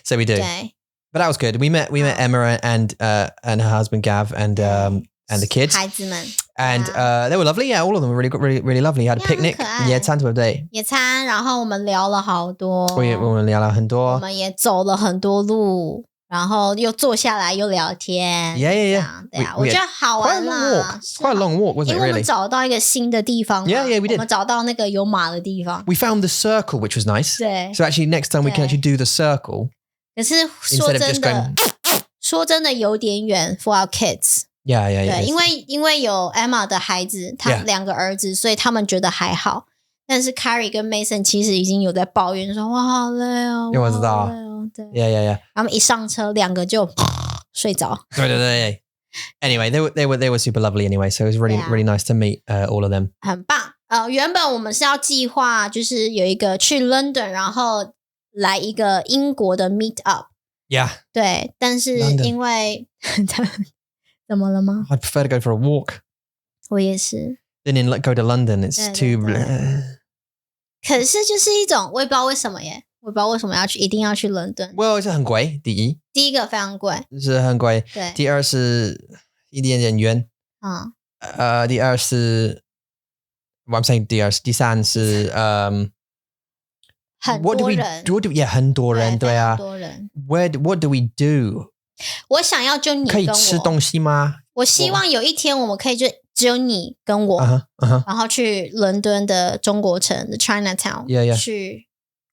Speaker 2: So we do.
Speaker 1: 对。
Speaker 2: But that was good. We met Emma and her husband Gav and the kids.
Speaker 1: 孩子们
Speaker 2: And they were lovely. Yeah, all of them were really lovely. Had a picnic.
Speaker 1: 很可爱。
Speaker 2: 野餐对不对？
Speaker 1: 野餐，然后我们聊了好多。
Speaker 2: 我们聊了很多。
Speaker 1: 我们也走了很多路，然后又坐下来又聊天。
Speaker 2: Yeah.
Speaker 1: 对啊，我觉得好玩啦。
Speaker 2: Quite a long walk, wasn't it?
Speaker 1: 因为我们
Speaker 2: Really?
Speaker 1: 找到一个新的地方嘛。
Speaker 2: Yeah, we did.
Speaker 1: 我们找到那个有马的地方。
Speaker 2: We found the circle, which was nice.
Speaker 1: 对。
Speaker 2: So actually, next time we can actually do the circle.
Speaker 1: 可是说真的有点远 for our kids。Yeah. 对，因为有 Emma 的孩子，他2个儿子，所以他们觉得还好。但是 Carrie 跟 Mason 其实已经有在抱怨说，哇，好累哦，
Speaker 2: 我知道。
Speaker 1: 对
Speaker 2: Yeah.
Speaker 1: 他们一上车，2个就睡着。
Speaker 2: 对。Anyway, they were super lovely anyway, so it was really nice to meet all of them.
Speaker 1: 很棒。原本我们是要计划，就是有一个去 London， 然后来一个英国的 meet up。Yeah. 对，但是因为怎么了吗
Speaker 2: I'd prefer to go for a walk.
Speaker 1: 我也是。
Speaker 2: Then go to London, it's too.
Speaker 1: 可是就是一种，我也不知道为什么耶，我不知道为什么一定要去伦敦。
Speaker 2: Well, 是很贵，第一
Speaker 1: 个非常贵，
Speaker 2: 是很贵。
Speaker 1: 对。
Speaker 2: 第二是一点点远。第二是 I'm saying 第三是
Speaker 1: 很
Speaker 2: what do
Speaker 1: 多
Speaker 2: we
Speaker 1: 人
Speaker 2: what do yeah 很多人对啊
Speaker 1: 很多人
Speaker 2: what do we do
Speaker 1: 我想要就你
Speaker 2: 可以
Speaker 1: 跟
Speaker 2: 吃东西吗？
Speaker 1: 我希望有一天我们可以就只有你跟我然后去伦敦的中国城的 Chinatown
Speaker 2: Yeah.
Speaker 1: 去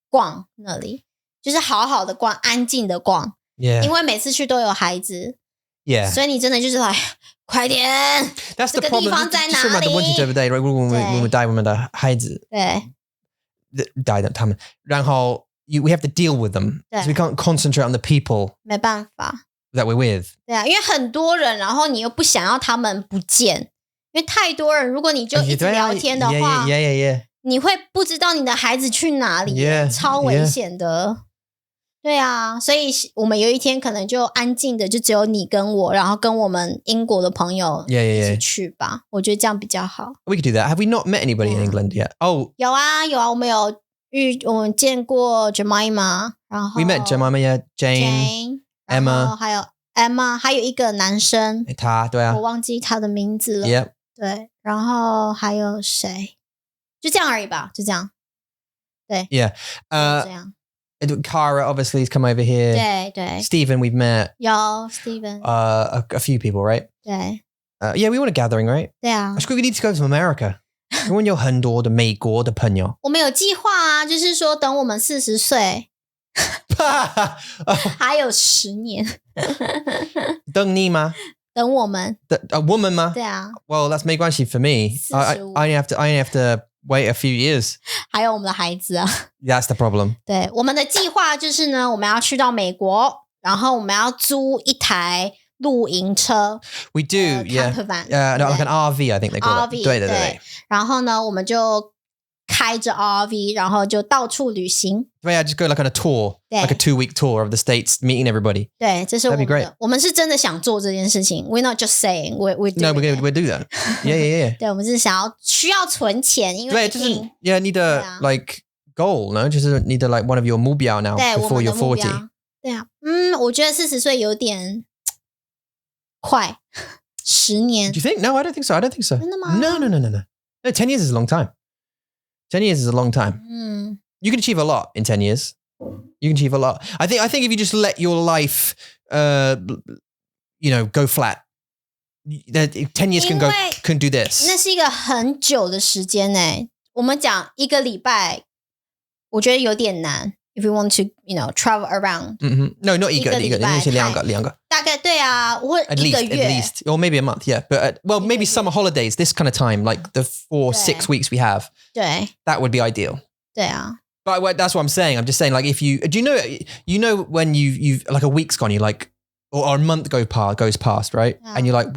Speaker 1: 逛那里，就是好好的逛，安静的逛
Speaker 2: Yeah.
Speaker 1: 因为每次去都有孩子
Speaker 2: Yeah.
Speaker 1: 所以你真的就是来快点
Speaker 2: That's the
Speaker 1: 这个地
Speaker 2: problem
Speaker 1: 方在哪里？
Speaker 2: 就是我们的问题对不对？如果我们带我们的孩子带的他们然后we have to deal with them so we can't concentrate on the people
Speaker 1: 没办法
Speaker 2: that we're with
Speaker 1: 对啊，因为很多人然后你又不想要他们不见，因为太多人如果你就一直聊天的话
Speaker 2: yeah.
Speaker 1: 你会不知道你的孩子去哪里 超危险的对啊，所以我们有一天可能就安静的就只有你跟我，然后跟我们英国的朋友一起去吧我觉得这样比较好
Speaker 2: We could do that. Have we not met anybody in England yet? Oh
Speaker 1: 有啊我们有我们见过 Jemima 然后
Speaker 2: We met Jemima, yeah, Jane Emma
Speaker 1: 还有 Emma 还有一个男生
Speaker 2: 他对啊
Speaker 1: 我忘记他的名字了
Speaker 2: Yep
Speaker 1: 对，然后还有谁就这样而已吧就这样对
Speaker 2: Yeah
Speaker 1: 这样
Speaker 2: Cara obviously has come over here
Speaker 1: 对
Speaker 2: Stephen we've met
Speaker 1: 有 Stephen
Speaker 2: a few people right
Speaker 1: 对
Speaker 2: Yeah we want a gathering right
Speaker 1: 对啊
Speaker 2: I think we need to go to America 因为有很多的美国的朋友
Speaker 1: 我们有计划啊就是说等我们40岁还有10年
Speaker 2: 等你吗
Speaker 1: 等我们
Speaker 2: 我们吗
Speaker 1: 对啊
Speaker 2: Well that's 没关系 for me I only have to wait a few years
Speaker 1: 还有我们的孩子啊
Speaker 2: That's the problem
Speaker 1: 对我们的计划就是呢我们要去到美国然后我们要租一台露营车
Speaker 2: We do yeah
Speaker 1: camper van
Speaker 2: no, like an RV I think they call
Speaker 1: RV
Speaker 2: it 对
Speaker 1: 然后呢我们就开着 RV 然后就到处旅行
Speaker 2: Yeah just go like on a tour like a 2-week tour of the States meeting everybody
Speaker 1: 对这是我们
Speaker 2: That'd be great
Speaker 1: 我们是真的想做这件事情 We're not just saying we're
Speaker 2: No we'll do that Yeah
Speaker 1: 对我们是需要存钱因为
Speaker 2: 对就是Yeah need a like goal no 就是你的 like one of your 目标 now
Speaker 1: 对
Speaker 2: before you're 40
Speaker 1: 对啊我觉得40岁有点快10年
Speaker 2: Do you think? No I don't think so
Speaker 1: 真的吗
Speaker 2: No 10 years is a long time 10 years is a long time You can achieve a lot in 10 years You can achieve a lot I think if you just let your can go flat 10 years can do this
Speaker 1: 那是一个很久的时间我们讲1个礼拜我觉得有点难 If you want to travel around
Speaker 2: No not 一个是两个
Speaker 1: 大概对啊或1个月
Speaker 2: At least or maybe a month yeah but well maybe summer holidays this kind of time like the 4-6 weeks we have
Speaker 1: 对
Speaker 2: that would be ideal
Speaker 1: 对啊
Speaker 2: But that's what I'm saying I'm just saying like if you do you know when you've like a week's gone you like or a month goes past right and you're like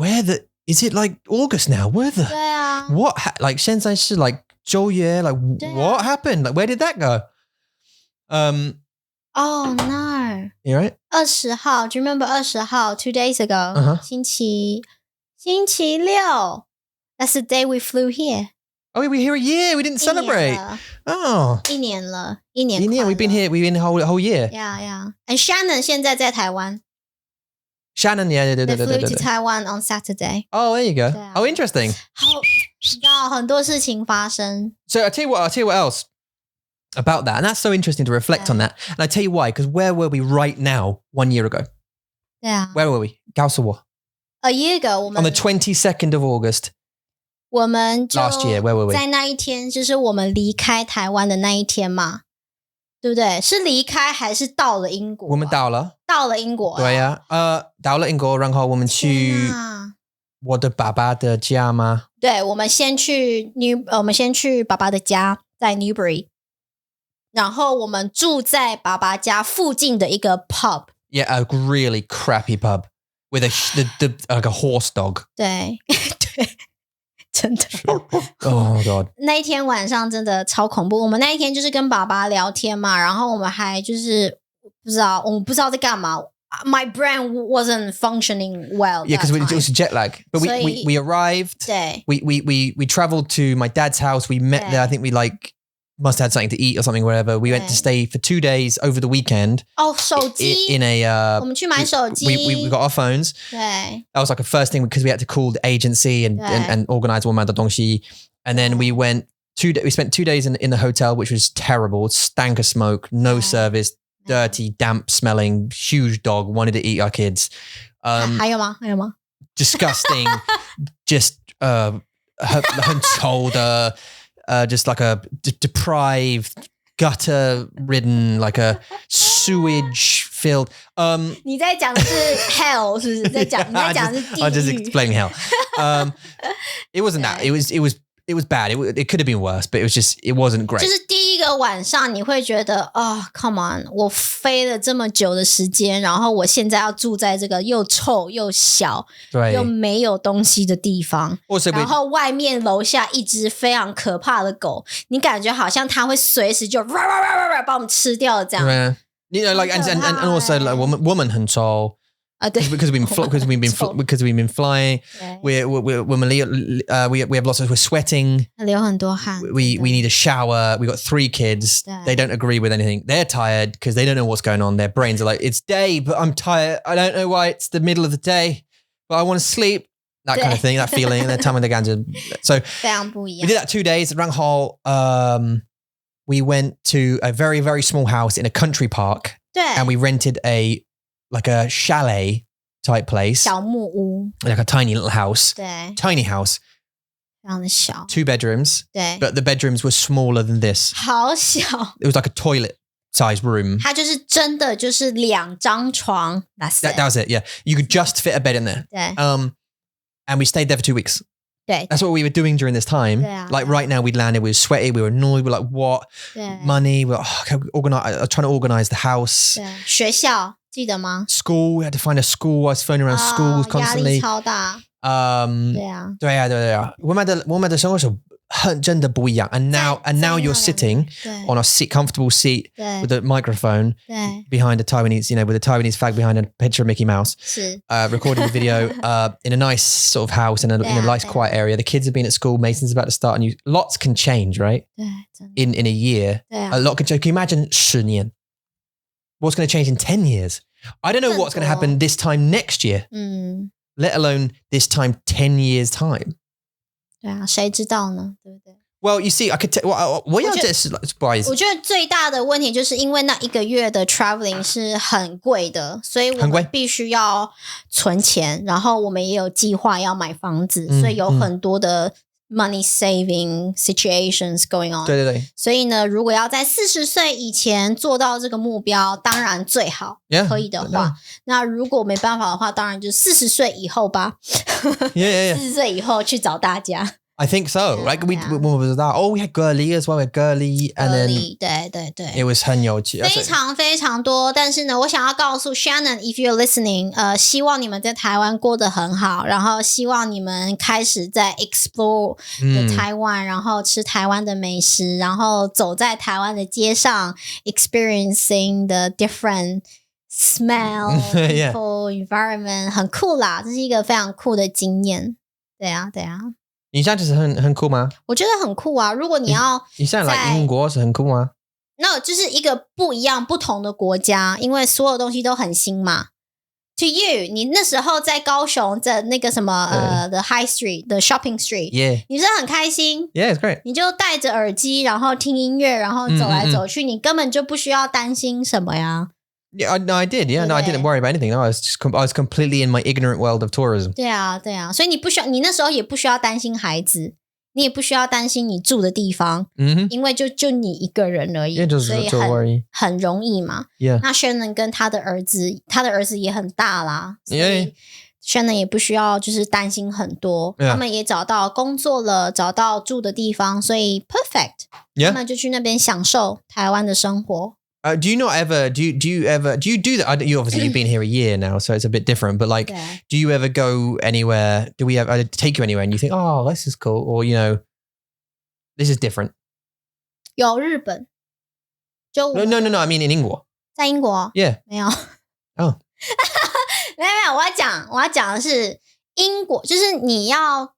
Speaker 2: is it like August now where the
Speaker 1: 对啊
Speaker 2: what like 现在是 like 9月 like what happened like where did that go
Speaker 1: Oh no
Speaker 2: You right
Speaker 1: 20号 Do you remember 20号 2 days ago 星期六 That's the day we flew here
Speaker 2: Oh we were here a year we didn't celebrate Oh
Speaker 1: 1年了1年
Speaker 2: we've been here the whole year
Speaker 1: Yeah And Shannon 现在在台湾
Speaker 2: Shannon yeah
Speaker 1: They flew to Taiwan on Saturday
Speaker 2: Oh there you go Oh interesting
Speaker 1: 很多事情发生
Speaker 2: So I'll tell you what else about that and that's so interesting to reflect on that and I tell you why because where were we right now 1 year ago
Speaker 1: 对啊
Speaker 2: Where were we 告诉我
Speaker 1: A year ago 我们
Speaker 2: On the 22nd of August
Speaker 1: 我们就
Speaker 2: Last year where were we
Speaker 1: 在那一天就是我们离开台湾的那一天嘛对不对是离开还是到了英国
Speaker 2: 我们到了
Speaker 1: 英国
Speaker 2: 对啊到了英国然后我们去我的爸爸的家吗
Speaker 1: 对我们先去爸爸的家在 Newbury 然后我们住在爸爸家附近的一个 pub
Speaker 2: Yeah a really crappy pub with like a horse dog
Speaker 1: 对真的
Speaker 2: Oh God
Speaker 1: 那一天晚上真的超恐怖我们那一天就是跟爸爸聊天嘛然后我们还就是我们不知道在干嘛My brain wasn't functioning well
Speaker 2: Yeah because it was jet lag But we arrived
Speaker 1: 对
Speaker 2: We traveled to my dad's house We met there I think we like must have had something to eat or something whatever We went to stay for 2 days over the weekend
Speaker 1: 手机
Speaker 2: in a
Speaker 1: 我们去买手机
Speaker 2: we got our phones
Speaker 1: 对
Speaker 2: That was like a first thing because we had to call the agency and organize 我们的东西 And then we spent 2 days in the hotel, which was terrible. It stank of smoke, no service, dirty, damp smelling, huge dog, wanted to eat our kids.
Speaker 1: 还有吗？
Speaker 2: Disgusting, just 很臭的 just like a deprived, gutter-ridden, like a sewage-filled.
Speaker 1: 你在讲的是 hell 是不是？你在讲的是地狱。
Speaker 2: I'm just explaining hell. It wasn't that. It was bad. It could have been worse, but it wasn't great.
Speaker 1: 就是第一个晚上你会觉得come on， 我飞了这么久的时间，然后我现在要住在这个又臭又小又没有东西的地方，然后外面楼下一只非常可怕的狗，你感觉好像它会随时就把我们吃掉这样。
Speaker 2: Yeah. You know, like and also like woman 很臭。Because we've been flying, we have lots of we're sweating.
Speaker 1: 流很多汗
Speaker 2: We need a shower. We got 3 kids. They don't agree with anything. They're tired because they don't know what's going on. Their brains are like, it's day, but I'm tired. I don't know why it's the middle of the day, but I want to sleep. That kind of thing, that feeling. And then time the ganza. So
Speaker 1: 非常不一样
Speaker 2: we did that 2 days at Ranghol. We went to a very, very small house in a country park.
Speaker 1: 对
Speaker 2: And we rented like a chalet type place.
Speaker 1: 小木屋
Speaker 2: Like a tiny little house.
Speaker 1: 对
Speaker 2: Tiny house.
Speaker 1: 非常的小
Speaker 2: 2 bedrooms.
Speaker 1: 对
Speaker 2: But the bedrooms were smaller than this.
Speaker 1: 好小
Speaker 2: It was like a toilet size room.
Speaker 1: 它就是真的就是2张床
Speaker 2: That was it, yeah. You could just fit a bed in there.
Speaker 1: 对
Speaker 2: And we stayed there for 2 weeks.
Speaker 1: 对
Speaker 2: That's what we were doing during this time.
Speaker 1: Yeah.
Speaker 2: Like right now we'd landed, we were sweaty, we were annoyed, we were like, what?
Speaker 1: 对
Speaker 2: Money, we were like, okay, I'm trying to organize the house.
Speaker 1: 对学校记得吗
Speaker 2: School, we had to find a school. I was phoning around schools
Speaker 1: 压力
Speaker 2: constantly.
Speaker 1: 超大 对啊
Speaker 2: 对啊我们的生活是很真的不一样 and now you're sitting
Speaker 1: 对
Speaker 2: on a comfortable seat
Speaker 1: 对
Speaker 2: with a microphone
Speaker 1: 对
Speaker 2: behind a Taiwanese, you know, with a Taiwanese flag behind a picture of Mickey Mouse,
Speaker 1: 是
Speaker 2: recording the video in a nice sort of house in a nice quiet area. The kids have been at school. Mason's about to start, and lots can change, right?
Speaker 1: 对真的
Speaker 2: In a year,
Speaker 1: 对啊
Speaker 2: a lot can change. Can you imagine 10年? What's going to change in 10 years? I don't know what's going to happen this time next year, let alone this time 10 years time.
Speaker 1: 对啊谁知道呢对不对
Speaker 2: Well, you see, I could tell. What you just surprise?
Speaker 1: 我觉得最大的问题就是因为那1个月的 traveling 是很贵的，所以我们必须要存钱，然后我们也有计划要买房子，所以有很多的 money saving situations going on。
Speaker 2: 对
Speaker 1: 所以呢，如果要在40岁以前做到这个目标，当然最好，可以的话。那如果没办法的话，当然就40岁以后吧。40岁以后去找大家。
Speaker 2: I think so. Like when was that? Oh, we had girly as well. We had girly, and then
Speaker 1: 对
Speaker 2: it was 很有趣，
Speaker 1: 非常非常多。但是呢，我想要告诉 Shannon, if you're listening, 希望你们在台湾过得很好，然后希望你们开始在 explore the Taiwan，然后吃台湾的美食，然后走在台湾的街上 ，experiencing the different smell, people, environment， 很酷啦，这是一个非常酷的经验。对啊。
Speaker 2: 你现在就是很酷吗？
Speaker 1: 我觉得很酷啊！如果你要
Speaker 2: 你现在来英国是很酷吗？
Speaker 1: 那就是一个不一样、不同的国家，因为所有东西都很新嘛。To you， 你那时候在高雄的那个什么the High Street、the Shopping Street， 你是很开心
Speaker 2: ，Yeah, it's great。
Speaker 1: 你就戴着耳机，然后听音乐，然后走来走去，你根本就不需要担心什么呀。
Speaker 2: Yeah, no, I did. Yeah, no, I didn't worry about anything. No, I was completely in my ignorant world of tourism.
Speaker 1: 对啊，所以你那时候也不需要担心孩子，你也不需要担心你住的地方，因为就你一个人而已，所以很容易嘛。那 Shannon 跟他的儿子也很大啦，所以 Shannon 也不需要就是担心很多，他们也找到工作了，找到住的地方，所以 perfect，他们就去那边享受台湾的生活。
Speaker 2: Do you not ever do you do that? You obviously you've been here a year now, so it's a bit different. But like, do you ever go anywhere? Do we ever take you anywhere and you think, oh, this is cool, or you know, this is different?
Speaker 1: 有日本，就
Speaker 2: no. I mean in 英国，
Speaker 1: 在英国
Speaker 2: ，Yeah，
Speaker 1: 没有
Speaker 2: 哦，
Speaker 1: 没有，我要讲的是英国，就是你要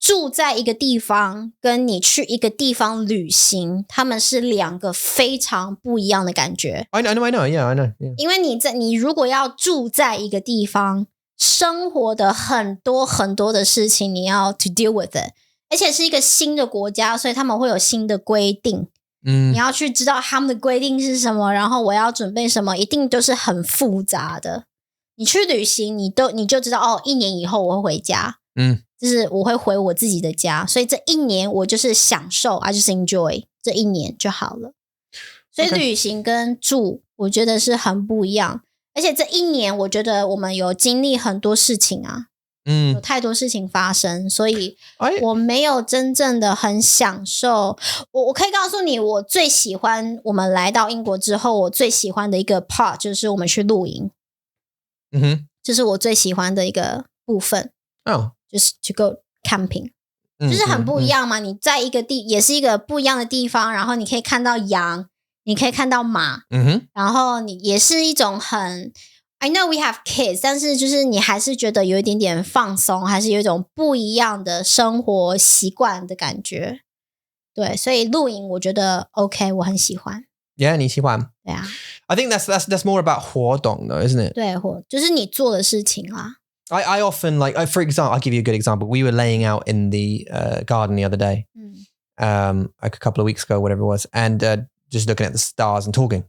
Speaker 1: 住在一个地方跟你去一个地方旅行，他们是2个非常不一样的感觉。
Speaker 2: I know, yeah, I know. Yeah.
Speaker 1: 因为你如果要住在一个地方，生活的很多的事情你要 to deal with it 而且是一个新的国家，所以他们会有新的规定。你要去知道他们的规定是什么，然后我要准备什么，一定都是很复杂的。你去旅行，你就知道哦，1年以后我会回家，就是我会回我自己的家，所以这1年我就是享受 I just enjoy 这1年就好了。所以旅行跟住我觉得是很不一样，而且这1年我觉得我们有经历很多事情啊，有太多事情发生，所以我没有真正的很享受。我可以告诉你，我最喜欢我们来到英国之后，我最喜欢的一个 part 就是我们去露营。这是我最喜欢的一个部分。就是 to go camping，就是很不一样嘛。你在一个也是一个不一样的地方，然后你可以看到羊，你可以看到马，然后你也是一种很 I know we have kids， 但是就是你还是觉得有一点点放松，还是有一种不一样的生活习惯的感觉。对，所以露营我觉得 OK， 我很喜欢。
Speaker 2: Yeah， 你喜欢？
Speaker 1: 对啊。
Speaker 2: I think that's more about 活动 though, isn't it?
Speaker 1: 对，就是你做的事情啦。
Speaker 2: I often for example, I'll give you a good example. We were laying out in the garden the other day, like a couple of weeks ago, whatever it was, and just looking at the stars and talking.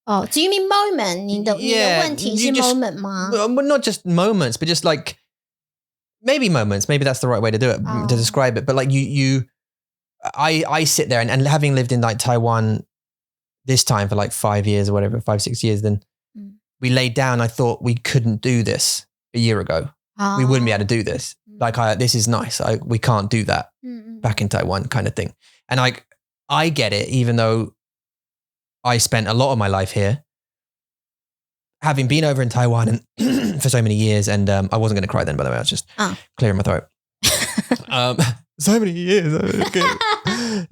Speaker 1: Oh, do you mean moment? 你的问题是 moment 吗？
Speaker 2: Not just moments, but just like maybe moments. Maybe that's the right way to do it, to describe it. But like I sit there and having lived in like Taiwan this time for like 5 years or whatever, 5-6 years, then we laid down. I thought we couldn't do this a year ago. We wouldn't be able to do this. Like this is nice. We can't do that back in Taiwan kind of thing. And I get it, even though I spent a lot of my life here, having been over in Taiwan and for so many years. And I wasn't going to cry then, by the way. I was just clearing my throat. So many years.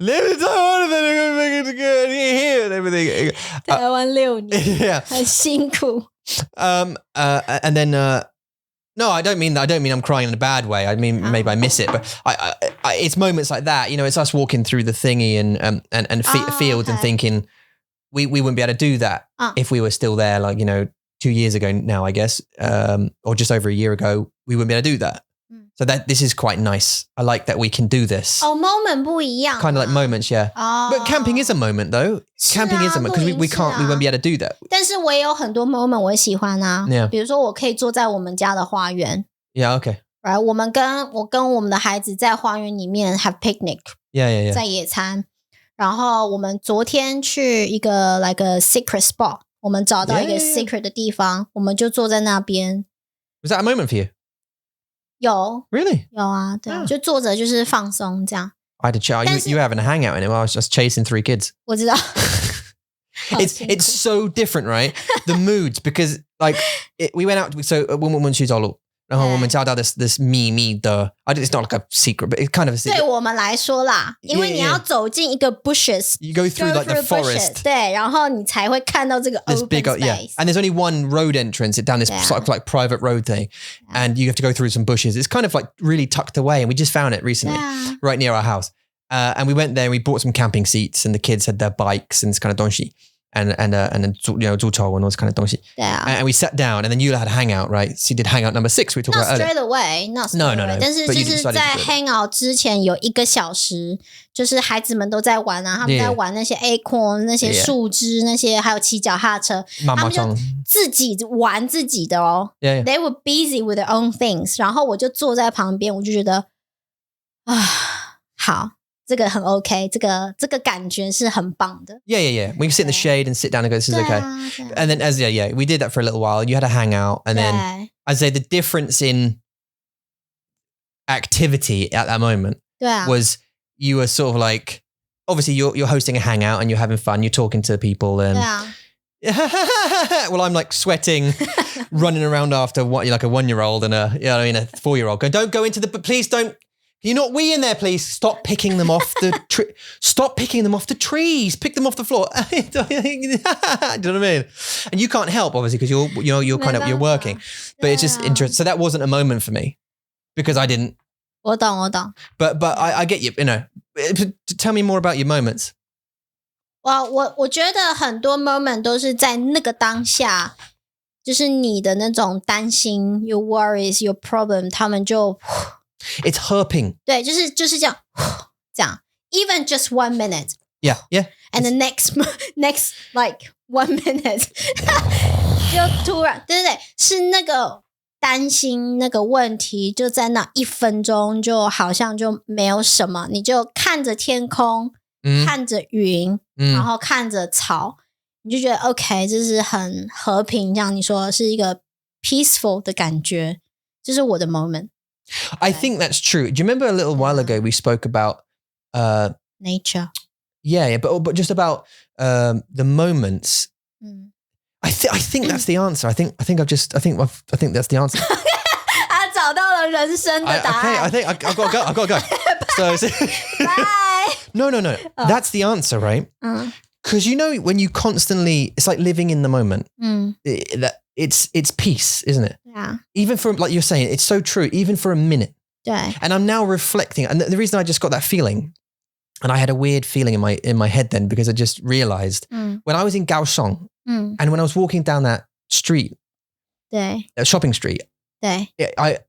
Speaker 2: Live in Taiwan and then I'm going to make it good here and everything.
Speaker 1: 台湾6年
Speaker 2: Yeah.
Speaker 1: 很辛苦。
Speaker 2: And then no, I don't mean I'm crying in a bad way. I mean maybe I miss it, but I it's moments like that. You know, it's us walking through the thingy and fields and thinking we wouldn't be able to do that if we were still there. Like 2 years ago now, I guess, or just over a year ago, we wouldn't be able to do that. So this is quite nice. I like that we can do this.
Speaker 1: moment 不一样。
Speaker 2: Kind of like moments, yeah. But camping is a moment though. Camping is a moment because we won't be able to do that.
Speaker 1: 但是我也有很多 moment 我喜欢啊。比如说我可以坐在我们家的花园。
Speaker 2: Yeah, okay.
Speaker 1: Right， 我跟我们的孩子在花园里面 have picnic。Yeah. 在野餐。然后我们昨天去一个 like a secret spot， 我们找到一个 secret 的地方，我们就坐在那边。
Speaker 2: Was that a moment for you?
Speaker 1: 有
Speaker 2: Really?
Speaker 1: 有啊，对啊，就坐着就是放松这样。
Speaker 2: I had to chill. You were having a hangout in it while I was just chasing 3 kids.
Speaker 1: 我知道。
Speaker 2: It's so different, right? The moods, because like we went out. So 我们去走路，然后我们找到 this 秘密的 it's not like a secret, but it's kind of a secret.
Speaker 1: 对我们来说啦，因为你要走进一个 bushes,
Speaker 2: you go through like the forest.
Speaker 1: 对，然后你才会看到这个
Speaker 2: this
Speaker 1: open
Speaker 2: big,
Speaker 1: space.
Speaker 2: yeah. And there's only one road entrance down this sort of like private road thing, and you have to go through some bushes. It's kind of like really tucked away, and we just found it recently, right near our house. And we went there and we bought some camping seats, and the kids had their bikes and this kind of 东西。And then 足球 and all this kind of 东西。
Speaker 1: 对啊。
Speaker 2: And we sat down, and then you had a hangout, right? So you did hangout number 6 we talked about earlier.
Speaker 1: Not straight away, not straight away. 但是就是在 hangout 之前有1个小时，就是孩子们都在玩啊，他们在玩那些 acorn 那些树枝那些，还有骑脚踏车，他们就自己玩自己的哦。They were busy with their own things. 然后我就坐在旁边，我就觉得好。这个很 OK， 这个感觉是很棒的。
Speaker 2: Yeah. We can sit in the shade and sit down and go, this is okay. And then we did that for a little while. You had a hangout, and then I'd say the difference in activity at that moment was you were sort of like, obviously you're hosting a hangout and you're having fun, you're talking to people, and well, I'm like sweating, running around after like a 1-year-old and a 4-year-old going, don't go into please don't. You're not in there, please. Stop picking them off the Stop picking them off the trees. Pick them off the floor. Do you know what I mean? And you can't help, obviously, because you're kind of you're working. But it's just interesting. So that wasn't a moment for me because I didn't.
Speaker 1: 我懂。
Speaker 2: But I get you. Tell me more about your moments.
Speaker 1: 我觉得很多 moment 都是在那个当下，就是你的那种担心 your worries, your problem, 他们就
Speaker 2: It's Hépíng.
Speaker 1: 对，就是这样这样 even just 1 minute.
Speaker 2: Yeah.
Speaker 1: And the next like 1 minute 就突然对，是那个担心那个问题就在那1分钟就好像就没有什么，你就看着天空，看着云，然后看着草，你就觉得 OK 这是很和平，像你说是一个 peaceful 的感觉，这是我的 moment.
Speaker 2: I think that's true. Do you remember a little while ago we spoke about
Speaker 1: nature?
Speaker 2: Yeah, but just about the moments. I think that's the answer. I think that's the answer.
Speaker 1: 他找到了人生的答案。
Speaker 2: I think I've got to go. So
Speaker 1: Bye.
Speaker 2: No. Oh. That's the answer, right? Because you know when you constantly, it's like living in the moment. It's peace, isn't it?
Speaker 1: Yeah.
Speaker 2: Even for, like you're saying, it's so true. Even for a minute.
Speaker 1: 对。
Speaker 2: And I'm now reflecting, and the reason I just got that feeling, and I had a weird feeling in my head then because I just realized when I was in Kaohsiung and when I was walking down that street,
Speaker 1: 对。
Speaker 2: shopping street.
Speaker 1: 对。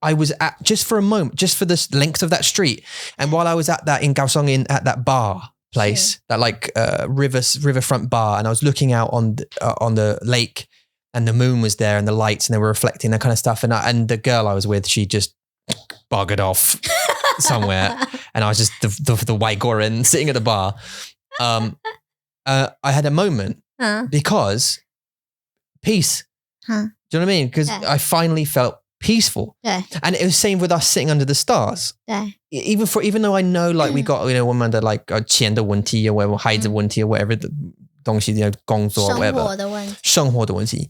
Speaker 2: I was at just for a moment, just for the length of that street, and while I was at that in Kaohsiung at that bar place, that like riverfront bar, and I was looking out on the lake. And the moon was there and the lights and they were reflecting that kind of stuff. And the girl I was with, she just buggered off somewhere. And I was just the white Goran sitting at the bar. I had a moment because peace. Do you know what I mean? Because I finally felt peaceful. And it was same with us sitting under the stars. Even though I know like we got,我们的 like 钱的问题 or whatever, 孩子问题 or whatever 的东西 工作 whatever 生活的问题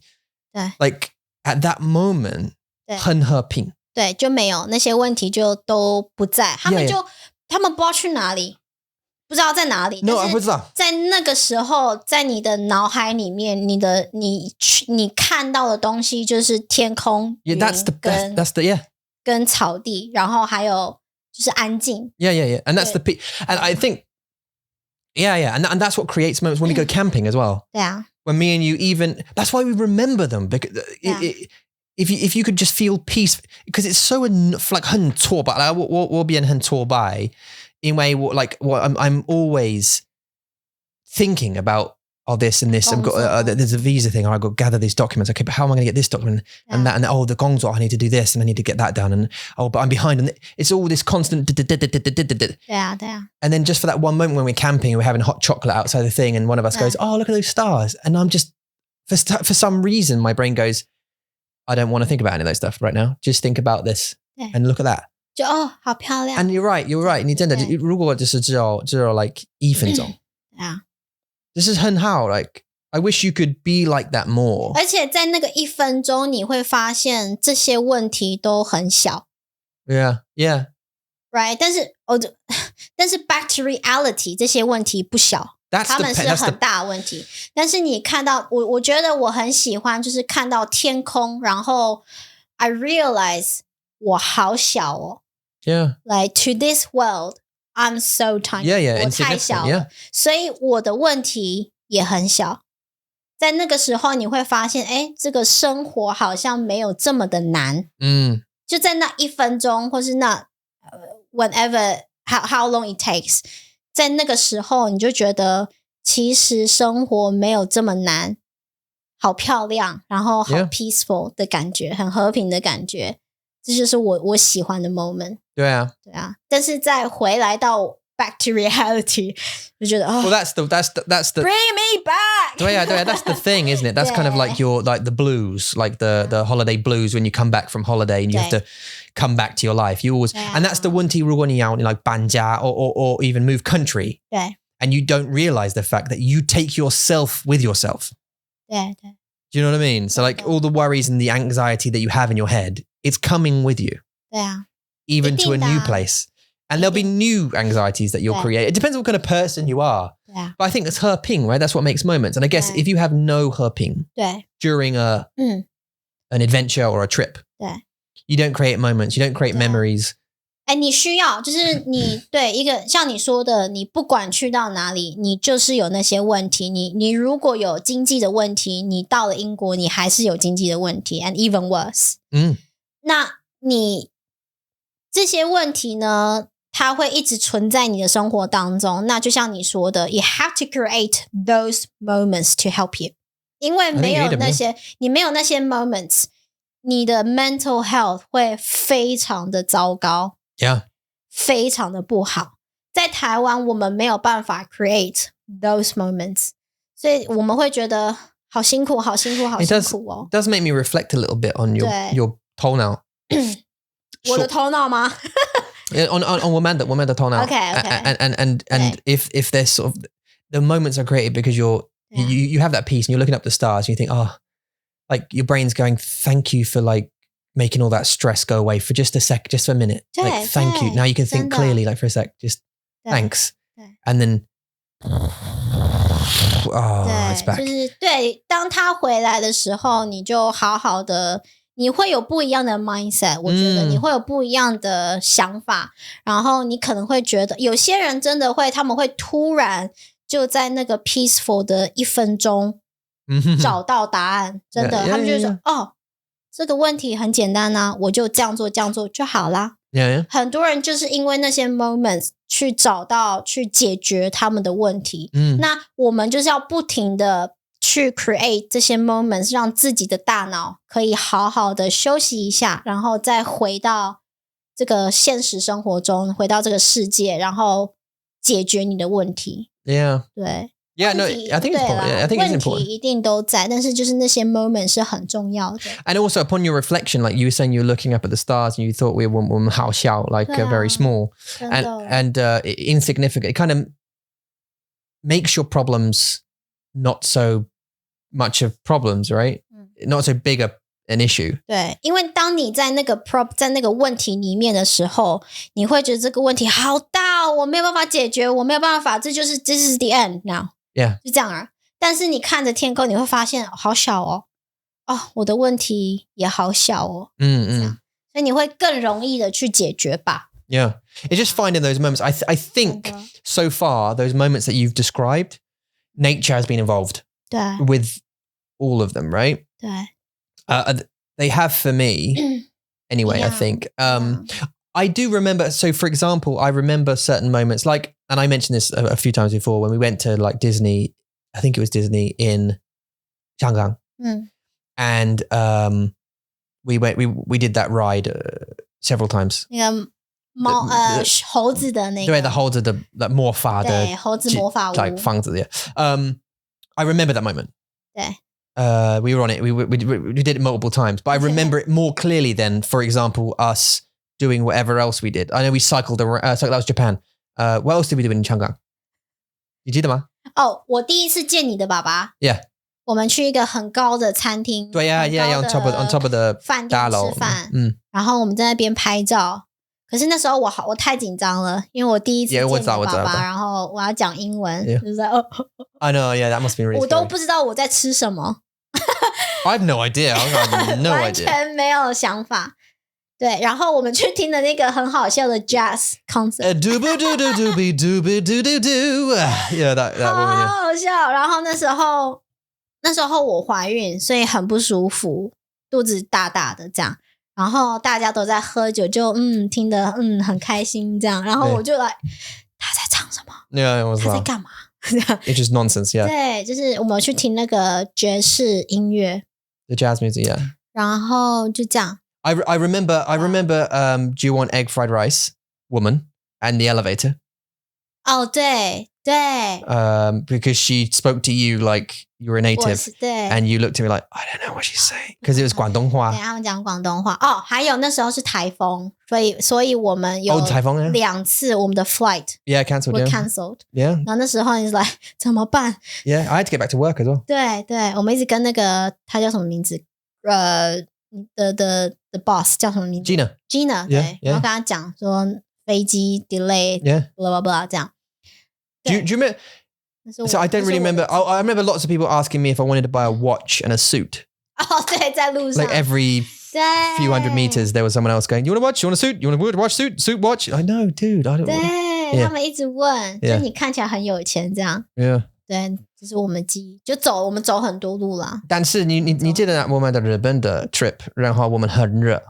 Speaker 2: like at that moment 很和平
Speaker 1: 对就没有那些问题就都不在他们不知道去哪里不知道在哪里
Speaker 2: No, 不知道
Speaker 1: 在那个时候在你的脑海里面你看到的东西就是天空
Speaker 2: that's the
Speaker 1: 跟草地然后还有就是安静
Speaker 2: yeah and that's the peace and I think Yeah, and that's what creates moments when we go camping as well.
Speaker 1: Yeah.
Speaker 2: When me and you even, that's why we remember them because if you could just feel peace, because it's so like 很挫败 like 我变很挫败因为 like I'm always thinking about this and this. I've got there's a visa thing. I've got to gather these documents. Okay, but how am I going to get this document and that? And the gongzo, I need to do this and I need to get that done. And but I'm behind. And it's all this constant.
Speaker 1: Yeah.
Speaker 2: And then just for that one moment when we're camping and we're having hot chocolate outside the thing, and one of us goes, "Oh, look at those stars!" And I'm just for some reason my brain goes, "I don't want to think about any of those stuff right now. Just think about this and look at that."
Speaker 1: 就好漂亮
Speaker 2: And you're right. 你真的如果就是只有 like 1分钟 This is 很好 like I wish you could be like that more.
Speaker 1: 而且在那个1分钟你会发现这些问题都很小
Speaker 2: Yeah.
Speaker 1: Right 但是 back to reality 这些问题不小他们是很大的问题但是你看到我觉得我很喜欢就是看到天空然后 I realize 我好小哦
Speaker 2: Yeah.
Speaker 1: Like to this world I'm so tiny.
Speaker 2: Yeah,
Speaker 1: 我太小了 所以我的问题也很小在那个时候你会发现这个生活好像没有这么的难就在那1分钟或是那whenever how long it takes 在那个时候你就觉得其实生活没有这么难好漂亮然后好 peaceful 的感觉很和平的感觉这就是我喜欢的 moment
Speaker 2: 对啊
Speaker 1: 但是再回来到 back to reality 就觉得
Speaker 2: Well that's the
Speaker 1: bring me back
Speaker 2: 对啊 that's the thing isn't it that's kind of like your like the blues like the holiday blues when you come back from holiday and you have to come back to your life you always and that's the 问题如果你要 like 搬家 or even move country
Speaker 1: 对
Speaker 2: and you don't realize the fact that you take yourself with yourself
Speaker 1: 对
Speaker 2: Do you know what I mean? So like all the worries and the anxiety that you have in your head, it's coming with you.
Speaker 1: 对啊
Speaker 2: Even to a new place. And there'll be new anxieties that you'll create. It depends what kind of person you are. But I think it's Hépíng, right? That's what makes moments. And I guess if you have no Hépíng during an adventure or a trip, you don't create moments, you don't create memories.
Speaker 1: 你需要就是你对一个像你说的你不管去到哪里你就是有那些问题你如果有经济的问题你到了英国你还是有经济的问题 and even worse 那你这些问题呢，它会一直存在你的生活当中。那就像你说的 ，you have to create those moments to help you， 因为没有那些，你没有那些 moments， 你的 mental health 会非常的糟糕
Speaker 2: ，Yeah，
Speaker 1: 非常的不好。在台湾，我们没有办法 create those moments， 所以我们会觉得好辛苦，好辛苦，好辛苦哦。
Speaker 2: It does make me reflect a little bit on your 头脑。
Speaker 1: 我的头脑吗？
Speaker 2: on 我们的头脑。
Speaker 1: Okay.
Speaker 2: And if there's sort of the moments are created because you have that peace and you're looking up the stars and you think, oh, like your brain's going, thank you for like making all that stress go away for just a sec, just for a minute. Like, thank you. Now you can think clearly, like for a sec, just thanks. And then, it's back.
Speaker 1: 就是对，当他回来的时候，你就好好的，你会有不一样的 mindset， 我觉得你会有不一样的想法，然后你可能会觉得有些人真的会，他们会突然就在那个 peaceful 的1分钟找到答案，真的，他们就说哦，这个问题很简单啊，我就这样做就好啦。很多人就是因为那些 moments 去找到去解决他们的问题。那我们就是要不停的去 create 这些 moments， 让自己的大脑可以好好的休息一下，然后再回到这个现实生活中，回到这个世界，然后解决你的问题。
Speaker 2: Yeah.
Speaker 1: 对。
Speaker 2: Yeah, no, I think it's important. Yeah, I think it's important.
Speaker 1: 问题一定都在，但是就是那些 moment 是很重要的。
Speaker 2: And also upon your reflection, like you were saying, you were looking up at the stars and you thought we were 好小, like very small and insignificant. It kind of makes your problems not so much of problems, right? Not so big an issue.
Speaker 1: 对，因为当你在那个在那个问题里面的时候，你会觉得这个问题好大哦，我没有办法解决，我没有办法，这就是 this is the end now。Yeah， 就这样啊。但是你看着天空，你会发现好小哦，我的问题也好小哦。所以你会更容易的去解决吧。
Speaker 2: Yeah, it's just finding those moments. I think so far those moments that you've described, nature has been involved.
Speaker 1: 对
Speaker 2: with all of them, right?
Speaker 1: 对。
Speaker 2: They have for me anyway. I think I do remember. So, for example, I remember certain moments, like, and I mentioned this a few times before when we went to like Disney. I think it was Disney in Shanghai, and we did that ride several times.
Speaker 1: 那个猴子的那个，
Speaker 2: 对，猴子的魔法的，
Speaker 1: 对，猴子魔法屋，
Speaker 2: like 房子 yeah. I remember that moment.
Speaker 1: 对。
Speaker 2: We were on it. We did it multiple times, but I remember it more clearly than, for example, us doing whatever else we did. I know we cycled around. So that was Japan. What else did we do in Shanghai? 你记得吗？
Speaker 1: 我第一次见你的爸爸。
Speaker 2: Yeah.
Speaker 1: 我们去一个很高的餐厅。
Speaker 2: 对呀 ，on top of the
Speaker 1: 饭店吃饭。然后我们在那边拍照。可是那时候我太紧张了，因为我第一次见你爸爸，然后我要讲英文，就是
Speaker 2: I know, yeah, that must be really.
Speaker 1: 我都不知道我在吃什么。
Speaker 2: I have no idea. I have no idea.
Speaker 1: 完全没有想法。对，然后我们去听的那个很好笑的 jazz concert。Dooby
Speaker 2: doo doo dooby dooby doo doo doo. Yeah, that one.
Speaker 1: 好笑。然后那时候我怀孕，所以很不舒服，肚子大大的这样。然后大家都在喝酒，就听得很开心这样。然后我就来，他在唱什么？
Speaker 2: Yeah,
Speaker 1: 他在干嘛
Speaker 2: ？It's just nonsense, yeah.
Speaker 1: 对，就是我们去听那个爵士音乐
Speaker 2: ，the jazz music, yeah.
Speaker 1: 然后就这样。
Speaker 2: I remember. Do you want egg fried rice, woman, and the elevator?
Speaker 1: 对。
Speaker 2: Because she spoke to you like you were a native,
Speaker 1: 对
Speaker 2: and you looked at me like I don't know what she's saying because it was 广东话。
Speaker 1: 对，他们讲广东话。还有那时候是台风，所以我们有
Speaker 2: 台风啊
Speaker 1: 2次我们的 flight
Speaker 2: cancelled.
Speaker 1: Yeah. 然后那时候你是 like 怎么办
Speaker 2: ？Yeah, I had to get back to work as well.
Speaker 1: 对，我们一直跟那个他叫什么名字the boss 叫什么名字 ？Gina 对，然后跟他讲说飞机 delay blah blah blah 这样。
Speaker 2: Do you remember? So I don't really remember. I remember lots of people asking me if I wanted to buy a watch and a suit.
Speaker 1: 对，在路上。
Speaker 2: Like every few hundred meters, there was someone else going, "You want a watch? You want a suit? You want a watch? Suit watch?" I know, dude. I don't.
Speaker 1: 对，他们一直问，就你看起来很有钱这样。
Speaker 2: Yeah.
Speaker 1: 对，这是我们记忆，我们走很多路啦。
Speaker 2: 但是你记得我们的日本的 trip，然后我们很热。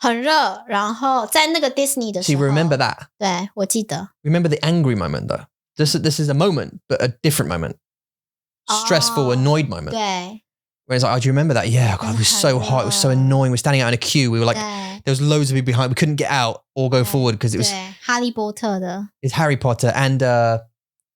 Speaker 1: 很热，然后在那个 Disney 的
Speaker 2: So
Speaker 1: 时候
Speaker 2: you remember that?
Speaker 1: 对，我记得
Speaker 2: Remember the angry moment though? This is a moment, but a different moment. Stressful, annoyed moment.
Speaker 1: 对
Speaker 2: Whereas like, oh, do you remember that? Yeah, God, it was so hot. It was so annoying. We're standing out in a queue. We were like,
Speaker 1: 对
Speaker 2: there was loads of people behind. We couldn't get out or go forward because it was
Speaker 1: 对，哈利波特的
Speaker 2: it's Harry Potter and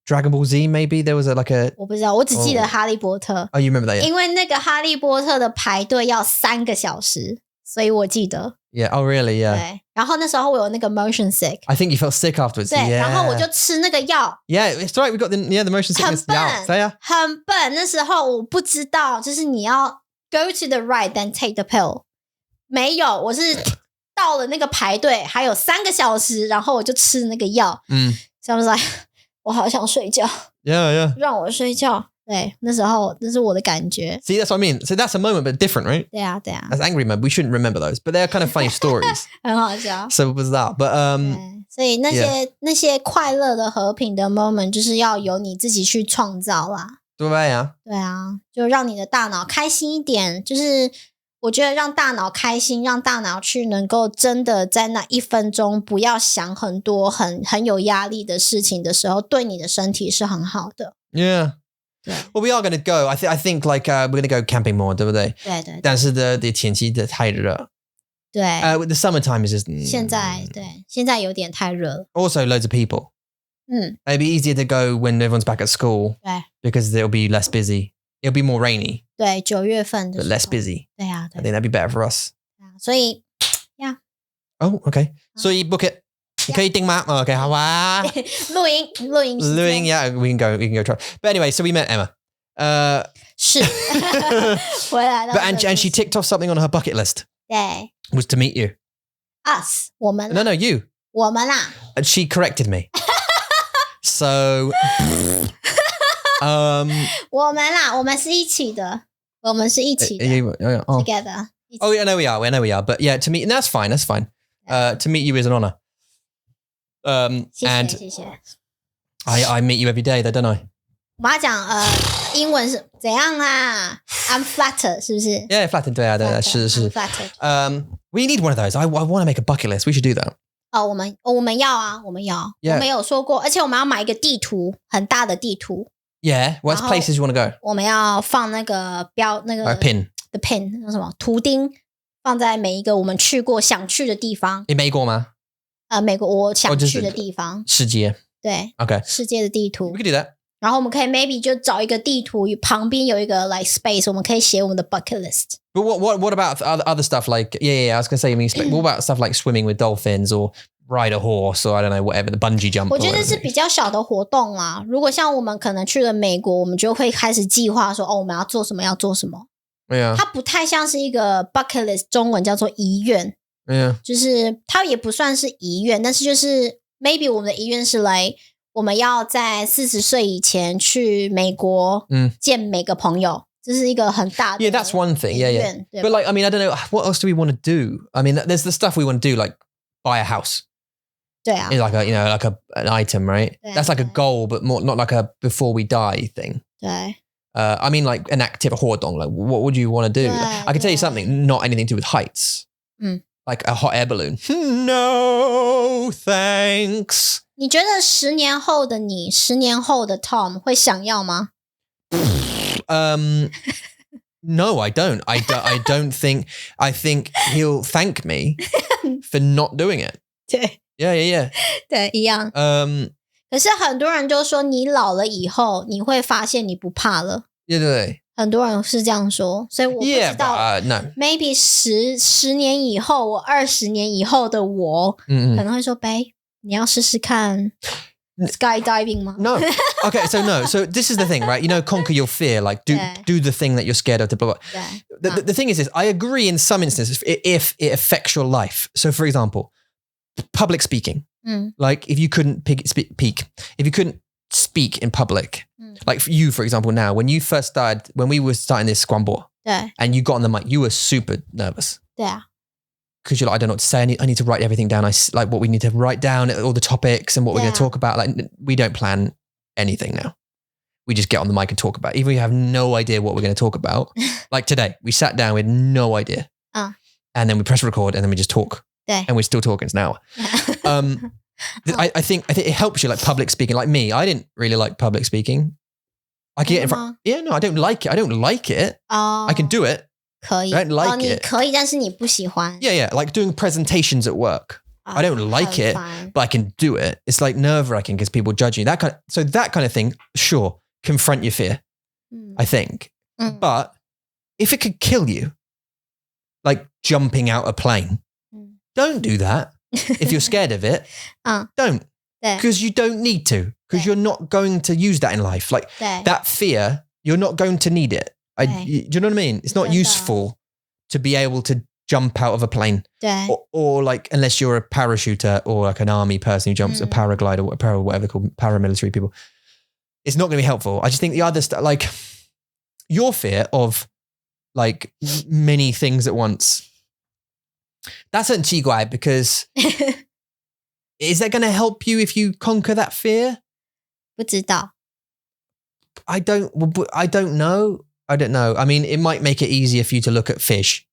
Speaker 2: Dragon Ball Z. Maybe there was like a.
Speaker 1: 我不知道，我只记得哈利波特，
Speaker 2: Oh, you remember that? Yeah.
Speaker 1: 因为那个哈利波特的排队要3个小时，所以我记得。
Speaker 2: Yeah. Oh, really? Yeah.
Speaker 1: 对，然后那时候我有那个 motion sick，
Speaker 2: I think you felt sick afterwards.
Speaker 1: 对，
Speaker 2: Yeah.
Speaker 1: 然后我就吃那个药，
Speaker 2: Yeah, it's right. We got the motion sickness.
Speaker 1: 很笨
Speaker 2: Yeah. So, yeah.
Speaker 1: 很笨。那时候我不知道，就是你要 go to the right then take the pill， 没有，我是到了那个排队还有3个小时，然后我就吃那个药。So I was like， 我好想睡觉，
Speaker 2: Yeah.
Speaker 1: 让我睡觉。对，那时候那是我的感觉。
Speaker 2: See, that's what I mean. So that's a moment, but different, right?
Speaker 1: 对啊，对啊，
Speaker 2: That's angry moment. We shouldn't remember those, but they're kind of funny stories.
Speaker 1: 很好笑。
Speaker 2: So was that? But
Speaker 1: 对，所以那些快乐的和平的 moment， 就是要由你自己去创造啦。
Speaker 2: 对啊，
Speaker 1: 对啊，就让你的大脑开心一点。就是我觉得让大脑开心，让大脑去能够真的在那1分钟不要想很多很有压力的事情的时候，对你的身体是很好的。
Speaker 2: Yeah. Well, we are going to go. I think like we're going to go camping more, 对不对？
Speaker 1: 对对
Speaker 2: 但是的天气的太热。
Speaker 1: 对。
Speaker 2: The summertime is just.
Speaker 1: 现在有点太热了。
Speaker 2: Also, loads of people. It'd be easier to go when everyone's back at school.
Speaker 1: 对
Speaker 2: Because it'll be less busy. It'll be more rainy,
Speaker 1: 对，9月份的
Speaker 2: but
Speaker 1: 时候
Speaker 2: less busy.
Speaker 1: 对啊，
Speaker 2: I
Speaker 1: 对
Speaker 2: think that'd be better for us.
Speaker 1: 啊，所以
Speaker 2: Oh, okay. So you book it. 可以订吗？ Okay, 好啊。
Speaker 1: 录音时间
Speaker 2: Yeah, we can go try. But anyway, so we met Emma.
Speaker 1: 是回来了。
Speaker 2: But and she ticked off something on her bucket list.
Speaker 1: 对
Speaker 2: Was to meet you.
Speaker 1: us 我们
Speaker 2: No, you.
Speaker 1: 我们啦，
Speaker 2: And she corrected me. So,
Speaker 1: 我们啦，我们是一起的，我们是一起的
Speaker 2: oh.
Speaker 1: together。
Speaker 2: Oh, yeah, I know we are. But yeah, to meet, and that's fine. To meet you is an honor.
Speaker 1: 谢
Speaker 2: And
Speaker 1: 谢谢谢。
Speaker 2: I meet you every day, though, don't I?
Speaker 1: 我要讲英文是怎样啊 ？I'm flattered， 是不是
Speaker 2: Yeah, flattered. Yeah,
Speaker 1: I'm
Speaker 2: 是。
Speaker 1: flattered。
Speaker 2: We need one of those. I want to make a bucket list. We should do that.
Speaker 1: 我们要啊，我们要。
Speaker 2: Yeah.
Speaker 1: 我们有说过，而且我们要买一个地图，很大的地图，
Speaker 2: Yeah. What's
Speaker 1: 然后
Speaker 2: places you want to go?
Speaker 1: 我们要放那个那个
Speaker 2: Like a pin.
Speaker 1: the pin 那什么图钉，放在每一个我们去过想去的地方。
Speaker 2: In 美国吗？
Speaker 1: 美国我想
Speaker 2: 就是
Speaker 1: 去的地方，
Speaker 2: 世界。
Speaker 1: 对
Speaker 2: Okay.
Speaker 1: 世界的地图
Speaker 2: We。could do that.
Speaker 1: 然后我们可以 maybe 就找一个地图，旁边有一个 like space， 我们可以写我们的 bucket list。
Speaker 2: But what about other stuff like yeah, I was gonna say what about stuff like swimming with dolphins or ride a horse or I don't know whatever the bungee jump?
Speaker 1: 我觉得是比较小的活动啦。如果像我们可能去了美国，我们就会开始计划说我们要做什么，要做什么。
Speaker 2: Yeah.
Speaker 1: 它不太像是一个 bucket list， 中文叫做遗愿，
Speaker 2: Yeah.
Speaker 1: 就是它也不算是遗愿，但是就是 maybe 我们的遗愿是来我们要在40岁以前去美国见每个朋友，这是一个很大的
Speaker 2: Yeah, that's one thing. Yeah.
Speaker 1: 对
Speaker 2: But like, I mean, I don't know what else do we want to do. I mean, there's the stuff we want to do, like buy a house.
Speaker 1: 对啊
Speaker 2: It's like an item, right?
Speaker 1: Yeah.
Speaker 2: That's like a goal, but more not like a before we die thing.
Speaker 1: 对
Speaker 2: I mean, like an active 活动. Like, what would you want to do?
Speaker 1: Yeah,
Speaker 2: I can tell you
Speaker 1: yeah.
Speaker 2: something, not anything to do with heights.
Speaker 1: 嗯
Speaker 2: Like a hot air balloon. No, thanks.
Speaker 1: 你觉得10年后的你，10年后的 Tom 会想要吗？
Speaker 2: No, I don't. I don't think. I think he'll thank me for not doing it.
Speaker 1: 对
Speaker 2: Yeah.
Speaker 1: 对，一样。
Speaker 2: Yeah,
Speaker 1: 可是很多人就说，你老了以后，你会发现你不怕了。
Speaker 2: 对。
Speaker 1: 很多人是这样说，所以我不知
Speaker 2: Yeah,
Speaker 1: 道。
Speaker 2: but no.
Speaker 1: maybe 10年以后，我20年以后的我，可能会说，Babe，你要试试看 skydiving 吗？
Speaker 2: No. Okay, so no. So this is the thing, right? You know, conquer your fear. Like do the thing that you're scared of. Blah, blah.
Speaker 1: 对
Speaker 2: The thing is this. I agree in some instances if it affects your life. So, for example, public speaking. Like if you couldn't if you couldn't speak in public, like for you, for example, now when you first started, when we were starting this Squambo,
Speaker 1: 对
Speaker 2: and you got on the mic, you were super nervous
Speaker 1: 对啊，
Speaker 2: because you're like, I don't know what to say. I need to write everything down. Like what we need to write down, all the topics and what we're going to talk about. Like we don't plan anything now. We just get on the mic and talk about it. Even if we have no idea what we're going to talk about. Like today, we sat down with no idea. and then we press record, and then we just talk. And we're still talking. It's an hour. I think it helps you, like public speaking. Like me, I didn't really like public speaking. I can get in front. Yeah, no, I don't like it. I don't like it. I can do it.
Speaker 1: 可以
Speaker 2: I don't like
Speaker 1: 你
Speaker 2: it.
Speaker 1: 可以，但是你不喜欢。
Speaker 2: Yeah, like doing presentations at work. I don't like it, but I can do it. It's like nerve-wracking because people judge you. That kind of thing, sure, confront your fear, I think. But if it could kill you, like jumping out a plane, don't do that. If you're scared of it, don't. Because you don't need to. Because you're not going to use that in life. Like that fear, you're not going to need it. Do you know what I mean? It's not useful to be able to jump out of a plane. Or like, unless you're a parachuter or like an army person who jumps, a paraglider, whatever they're called, paramilitary people. It's not going to be helpful. I just think the other stuff, like your fear of like many things at once, that's 很奇怪 because is that going to help you if you conquer that fear?
Speaker 1: 不知道
Speaker 2: I don't know. I don't know. I mean, it might make it easier for you to look at fish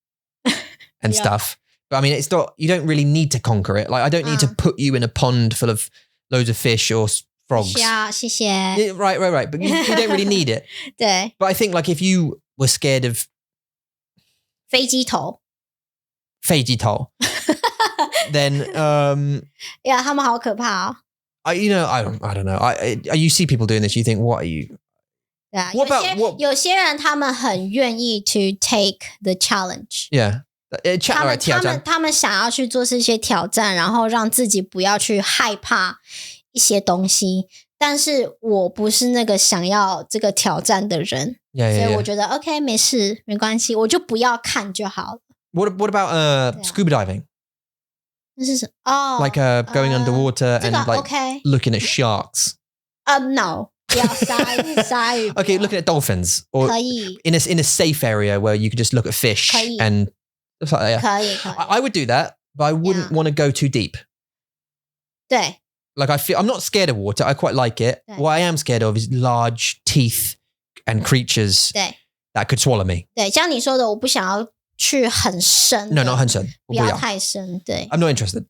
Speaker 2: and stuff. But I mean, it's not, you don't really need to conquer it. Like, I don't need to put you in a pond full of loads of fish or frogs.
Speaker 1: 需要，谢谢。
Speaker 2: Yeah, right. But you don't really need it.
Speaker 1: 对，
Speaker 2: But I think like if you were scared of
Speaker 1: 飞机头。
Speaker 2: 飞机头 then
Speaker 1: yeah, 他们好可怕哦。
Speaker 2: I don't know. You see people doing this, you think, what are you?
Speaker 1: 对啊，
Speaker 2: What about
Speaker 1: 有些人他们很愿意 to take the challenge。
Speaker 2: Yeah.
Speaker 1: 他们想要去做这些挑战，然后让自己不要去害怕一些东西。但是我不是那个想要这个挑战的人， 所以我觉得 OK 没事没关系，我就不要看就好了。
Speaker 2: What about scuba diving?
Speaker 1: 那是什么？
Speaker 2: Like going underwater and like
Speaker 1: okay.
Speaker 2: looking at sharks.
Speaker 1: No. 不要鲨鱼
Speaker 2: Okay, looking at dolphins or
Speaker 1: 可以
Speaker 2: in a safe area where you could just look at fish
Speaker 1: 可以
Speaker 2: and stuff like that.
Speaker 1: 可以
Speaker 2: I would do that, but I wouldn't want to go too deep.
Speaker 1: 对
Speaker 2: Like I'm not scared of water. I quite like it.
Speaker 1: Yeah.
Speaker 2: What I am scared of is large teeth and creatures
Speaker 1: 对
Speaker 2: that could swallow me.
Speaker 1: 对，像你说的，我不想要去很深的
Speaker 2: No, not 很深。
Speaker 1: 不要太深。对
Speaker 2: I'm not interested.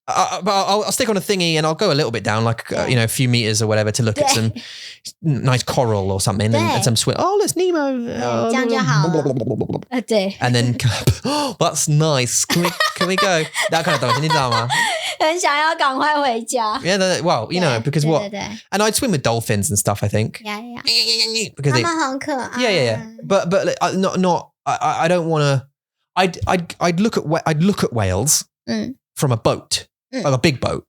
Speaker 2: But I'll stick on a thingy and I'll go a little bit down, like a few meters or whatever, to look at some nice coral or something and some swim. Oh, it's Nemo.
Speaker 1: 这样就好了。对，
Speaker 2: And then, oh, that's nice. Can we go? That kind of thing. 你知道吗？
Speaker 1: 很想要赶快回家。
Speaker 2: Yeah, well, you know, because what?
Speaker 1: 对
Speaker 2: And I'd swim with dolphins and stuff, I think.
Speaker 1: Yeah.
Speaker 2: Because
Speaker 1: 他
Speaker 2: they,
Speaker 1: 们很可爱。
Speaker 2: yeah. But not. I don't want to. I'd look at whales from a boat, like a big boat,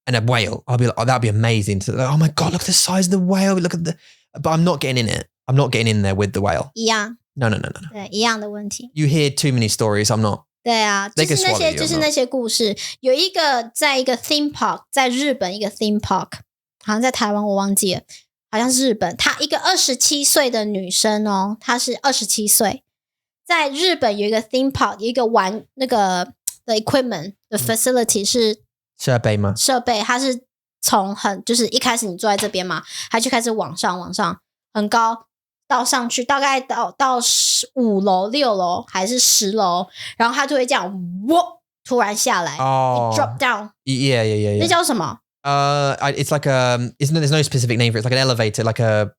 Speaker 2: and a whale. I'll be like, oh, that'd be amazing. Oh my god, look at the size of the whale. Look at the. But I'm not getting in it. I'm not getting in there with the whale.
Speaker 1: 一样。
Speaker 2: No.
Speaker 1: 对，一样的问题。
Speaker 2: You hear too many stories. I'm not.
Speaker 1: 对啊，
Speaker 2: They
Speaker 1: 就
Speaker 2: can
Speaker 1: 是那
Speaker 2: swallow
Speaker 1: 些
Speaker 2: you,
Speaker 1: 就是那些故事。有一个在一个 theme park， 在日本一个 theme park， 好像在台湾我忘记了，好像是日本。她一个27岁的女生哦，她是27岁，在日本有一个 theme park， 有一个玩那个的 equipment 的 facility 是
Speaker 2: 设备吗？
Speaker 1: 设备，它是从就是一开始你坐在这边嘛，它就开始往上很高。到上去大概到5楼、6楼还是10楼，然后他就会这样，突然下来， drop down。
Speaker 2: Yeah.
Speaker 1: 那叫什么
Speaker 2: ？It's like there's no specific name for it. It's like an elevator, like a.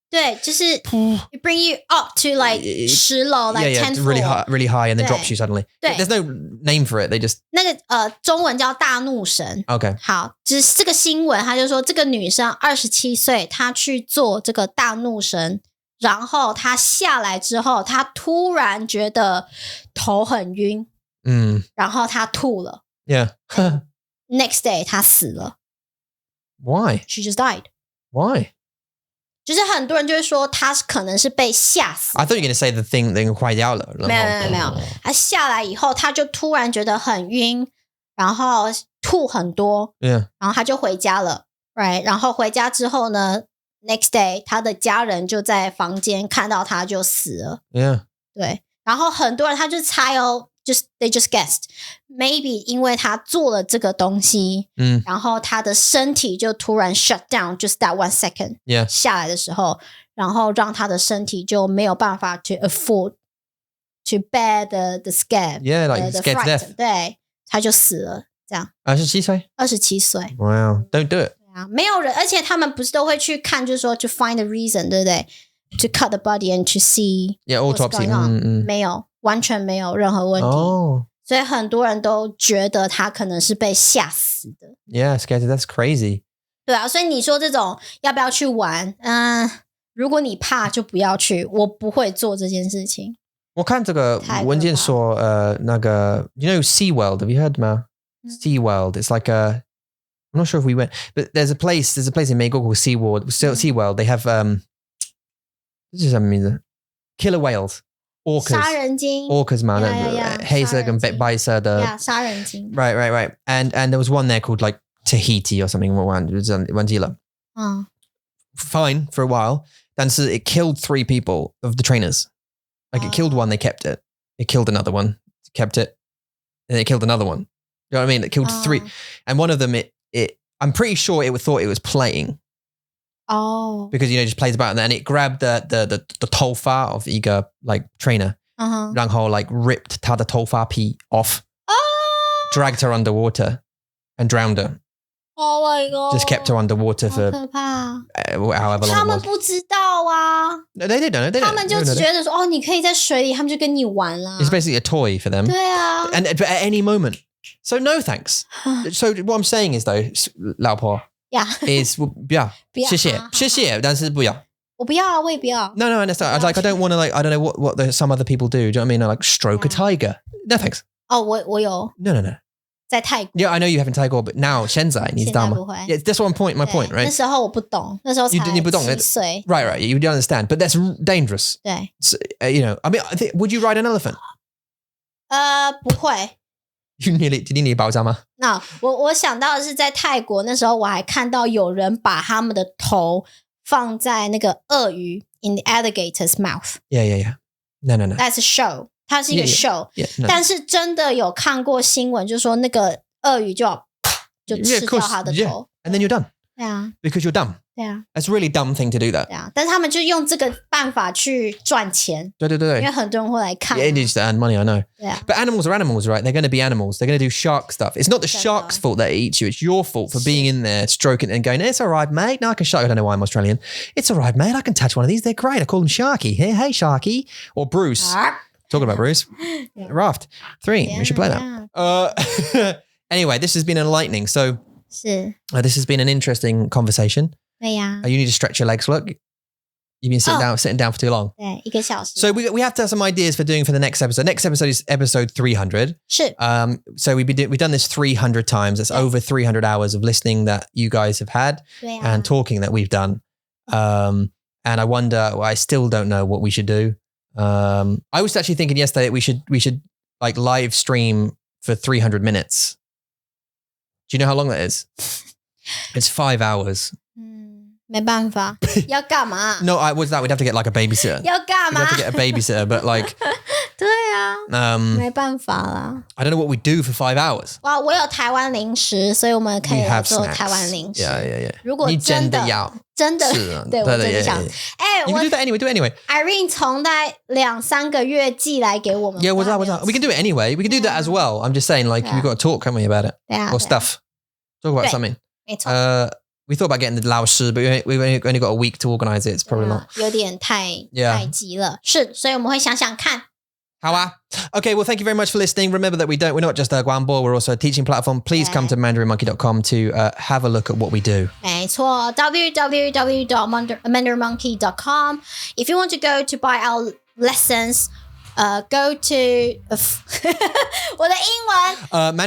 Speaker 1: 对，就是 it bring you up to like 10楼 like 10 floor
Speaker 2: really high, and then drops you suddenly.
Speaker 1: 对
Speaker 2: There's no name for it. They just
Speaker 1: 那个中文叫大怒神。
Speaker 2: okay.
Speaker 1: 好，就是这个新闻，他就说这个女生27岁，她去做这个大怒神。然后他下来之后，他突然觉得头很晕，然后他吐了。
Speaker 2: Yeah.
Speaker 1: Next day 他死了。
Speaker 2: Why?
Speaker 1: She just died.
Speaker 2: Why?
Speaker 1: 就是很多人就会说他可能是被吓死。
Speaker 2: I thought you were going to say the thing that 坏掉了。
Speaker 1: 没有，他下来以后，他就突然觉得很晕，然后吐很多，
Speaker 2: Yeah.
Speaker 1: 然后他就回家了 ，right？ 然后回家之后呢？ Next day， 他的家人就在房间看到他就死了。
Speaker 2: Yeah，
Speaker 1: 对，然后很多人他就猜哦，they just guessed maybe 因为他做了这个东西，然后他的身体就突然 shut down just that 1 second，
Speaker 2: yeah，
Speaker 1: 下来的时候，然后让他的身体就没有办法去 afford to bear the scab.
Speaker 2: Yeah, like
Speaker 1: the
Speaker 2: scared to
Speaker 1: fright.
Speaker 2: death.
Speaker 1: 对，他就死了，这样。
Speaker 2: 27岁
Speaker 1: 27岁。
Speaker 2: Wow, don't do it.
Speaker 1: 没有人，而且他们不是都会去看，就是说 to find the reason， 对不对 ？To cut the body and to see
Speaker 2: Yeah, autopsy.
Speaker 1: 没有，完全没有任何问题。所以很多人都觉得他可能是被吓死的。
Speaker 2: Yeah, scared to death. That's crazy.
Speaker 1: 对啊，所以你说这种要不要去玩？如果你怕就不要去，我不会做这件事情。
Speaker 2: 我看这个文件说，那个 you know SeaWorld? Have you heard 吗？SeaWorld. It's like a I'm not sure if we went, but there's a place in 美国 called SeaWorld. They have this is something killer whales, orcas.
Speaker 1: 杀人鲸
Speaker 2: Orcas 嘛，黑色跟白色的。
Speaker 1: 杀人鲸。
Speaker 2: Right. And there was one there called like Tahiti or something. 忘记了。Fine for a while. 但是 it killed 3 people of the trainers. Like it killed one, they kept it. It killed another one, kept it. And it killed another one. You know what I mean? It killed 3. And one of them, I'm pretty sure it thought it was playing. Because, you know, it just plays about and it grabbed the 头发 of 一个 like trainer. 然后 like ripped 他的头发皮 off. Dragged her underwater and drowned her.
Speaker 1: Oh my god.
Speaker 2: Just kept her underwater for
Speaker 1: 可怕
Speaker 2: however long it was.
Speaker 1: 他们不知道啊。
Speaker 2: No, they didn't know.
Speaker 1: 他们就只觉得说你可以在水里，他们就跟你玩啦。
Speaker 2: It's basically a toy for them.
Speaker 1: 对啊。
Speaker 2: And but at any moment. So no thanks. So what I'm saying is though, 老婆 is 不要谢谢但是不要
Speaker 1: 我不要啊我也不要
Speaker 2: No, I understand. I don't want to like I don't know what some other people do. Do you know what I mean? Like stroke a tiger. No thanks.
Speaker 1: 我有
Speaker 2: No.
Speaker 1: 在泰国
Speaker 2: Yeah, I know you have in Taiwan, but now 现在你知道吗 Yeah, that's my point, right?
Speaker 1: 那时候我不懂，那时候才7岁
Speaker 2: Right, you don't understand. But that's dangerous.
Speaker 1: 对
Speaker 2: So, you know, I mean, would you ride an elephant?
Speaker 1: 不会
Speaker 2: 你爆炸吗？
Speaker 1: 那我想到的是在泰国那时候我还看到有人把他们的头放在那个鳄鱼 in the alligator's mouth.
Speaker 2: Yeah. No.
Speaker 1: That's a show. 它是一个 show.
Speaker 2: No.
Speaker 1: 但是真的有看过新闻，就说那个鳄鱼就吃掉他的头。
Speaker 2: And then you're done.
Speaker 1: 对啊
Speaker 2: Because you're dumb.
Speaker 1: 对啊
Speaker 2: That's a really dumb thing to do that.
Speaker 1: 对啊，但是他们就用这个办法去赚钱。
Speaker 2: 对
Speaker 1: 因为很多人会来看。
Speaker 2: Yeah, it is to earn money, I know.
Speaker 1: 对啊
Speaker 2: But animals are animals, right? They're going to be animals. They're going to do shark stuff. It's not the shark's fault that it eats you. It's your fault for being in there, stroking it and going, it's all right, mate. No, I can shark. I don't know why I'm Australian. It's all right, mate. I can touch one of these. They're great. I call them Sharky. Hey, Sharky. Or Bruce. Talking about Bruce. Raft. 3. We should play that. Anyway, this has been enlightening. So this has been an interesting conversation.
Speaker 1: 对呀
Speaker 2: You need to stretch your legs. Look, you've been sitting down for too long.
Speaker 1: 对1个小时
Speaker 2: So we have to have some ideas for doing for the next episode. Next episode is episode 300.
Speaker 1: 是
Speaker 2: So we've done this 300 times. That's over 300 hours of listening that you guys have had
Speaker 1: 对啊
Speaker 2: and talking that we've done. And I wonder, I still don't know what we should do. I was actually thinking yesterday that we should like live stream for 300 minutes. Do you know how long that is? It's 5 hours.
Speaker 1: 没办法要干嘛
Speaker 2: No, what's that? We'd have to get like a babysitter.
Speaker 1: 要干
Speaker 2: We'd
Speaker 1: 嘛
Speaker 2: have to get a babysitter, but like,
Speaker 1: 对啊没办法啦
Speaker 2: I don't know what we do for 5 hours.
Speaker 1: 哇我有台湾零食所以我们可以
Speaker 2: We have
Speaker 1: 做
Speaker 2: snacks.
Speaker 1: 台湾零食
Speaker 2: Yeah.
Speaker 1: 如果真的
Speaker 2: 是啊
Speaker 1: 对我真的想
Speaker 2: You can do that anyway. Do it anyway.
Speaker 1: Irene 从在2-3个月寄来给我们
Speaker 2: Yeah, what's that? We can do it anyway. We can do that as well. I'm just saying, like, we've got to talk, haven't we, about it?
Speaker 1: 对啊
Speaker 2: Or stuff. Talk about something.
Speaker 1: 没错
Speaker 2: We thought about getting the 老师, but we've only got a week to organize it. It's probably not.
Speaker 1: 有点太急了是所以我们会想想看
Speaker 2: How Okay, well, thank you very much for listening. Remember that we're not just a Guanbo, we're also a teaching platform. Please come to mandarinmonkey.com to have a look at what we do.
Speaker 1: 没错 www.mandarinmonkey.com If you want to go to buy our lessons go to 我的英文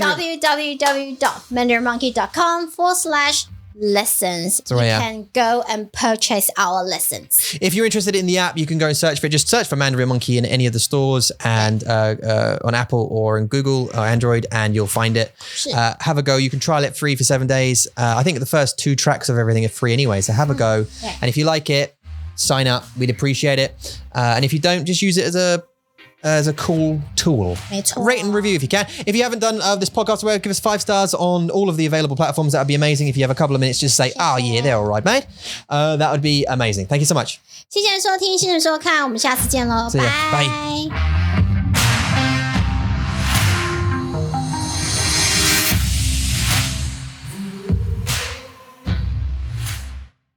Speaker 1: www.mandarinmonkey.com/lessons You can go and purchase our lessons.
Speaker 2: If you're interested in the app, you can go and search for it. Just search for Mandarin Monkey in any of the stores and on Apple or in Google or Android, and you'll find it. Have a go. You can trial it free for 7 days. I think the first 2 tracks of everything are free anyway, so have a go. And if you like it, sign up. We'd appreciate it. And if you don't, just use it as a cool tool. Rate and review if you can. If you haven't done this podcast, well, give us 5 stars on all of the available platforms. That would be amazing. If you have a couple of minutes, just say, oh yeah, they're all right, mate. That would be amazing. Thank you so much.
Speaker 1: 谢谢收听，谢谢收看，我们下次见喽，拜。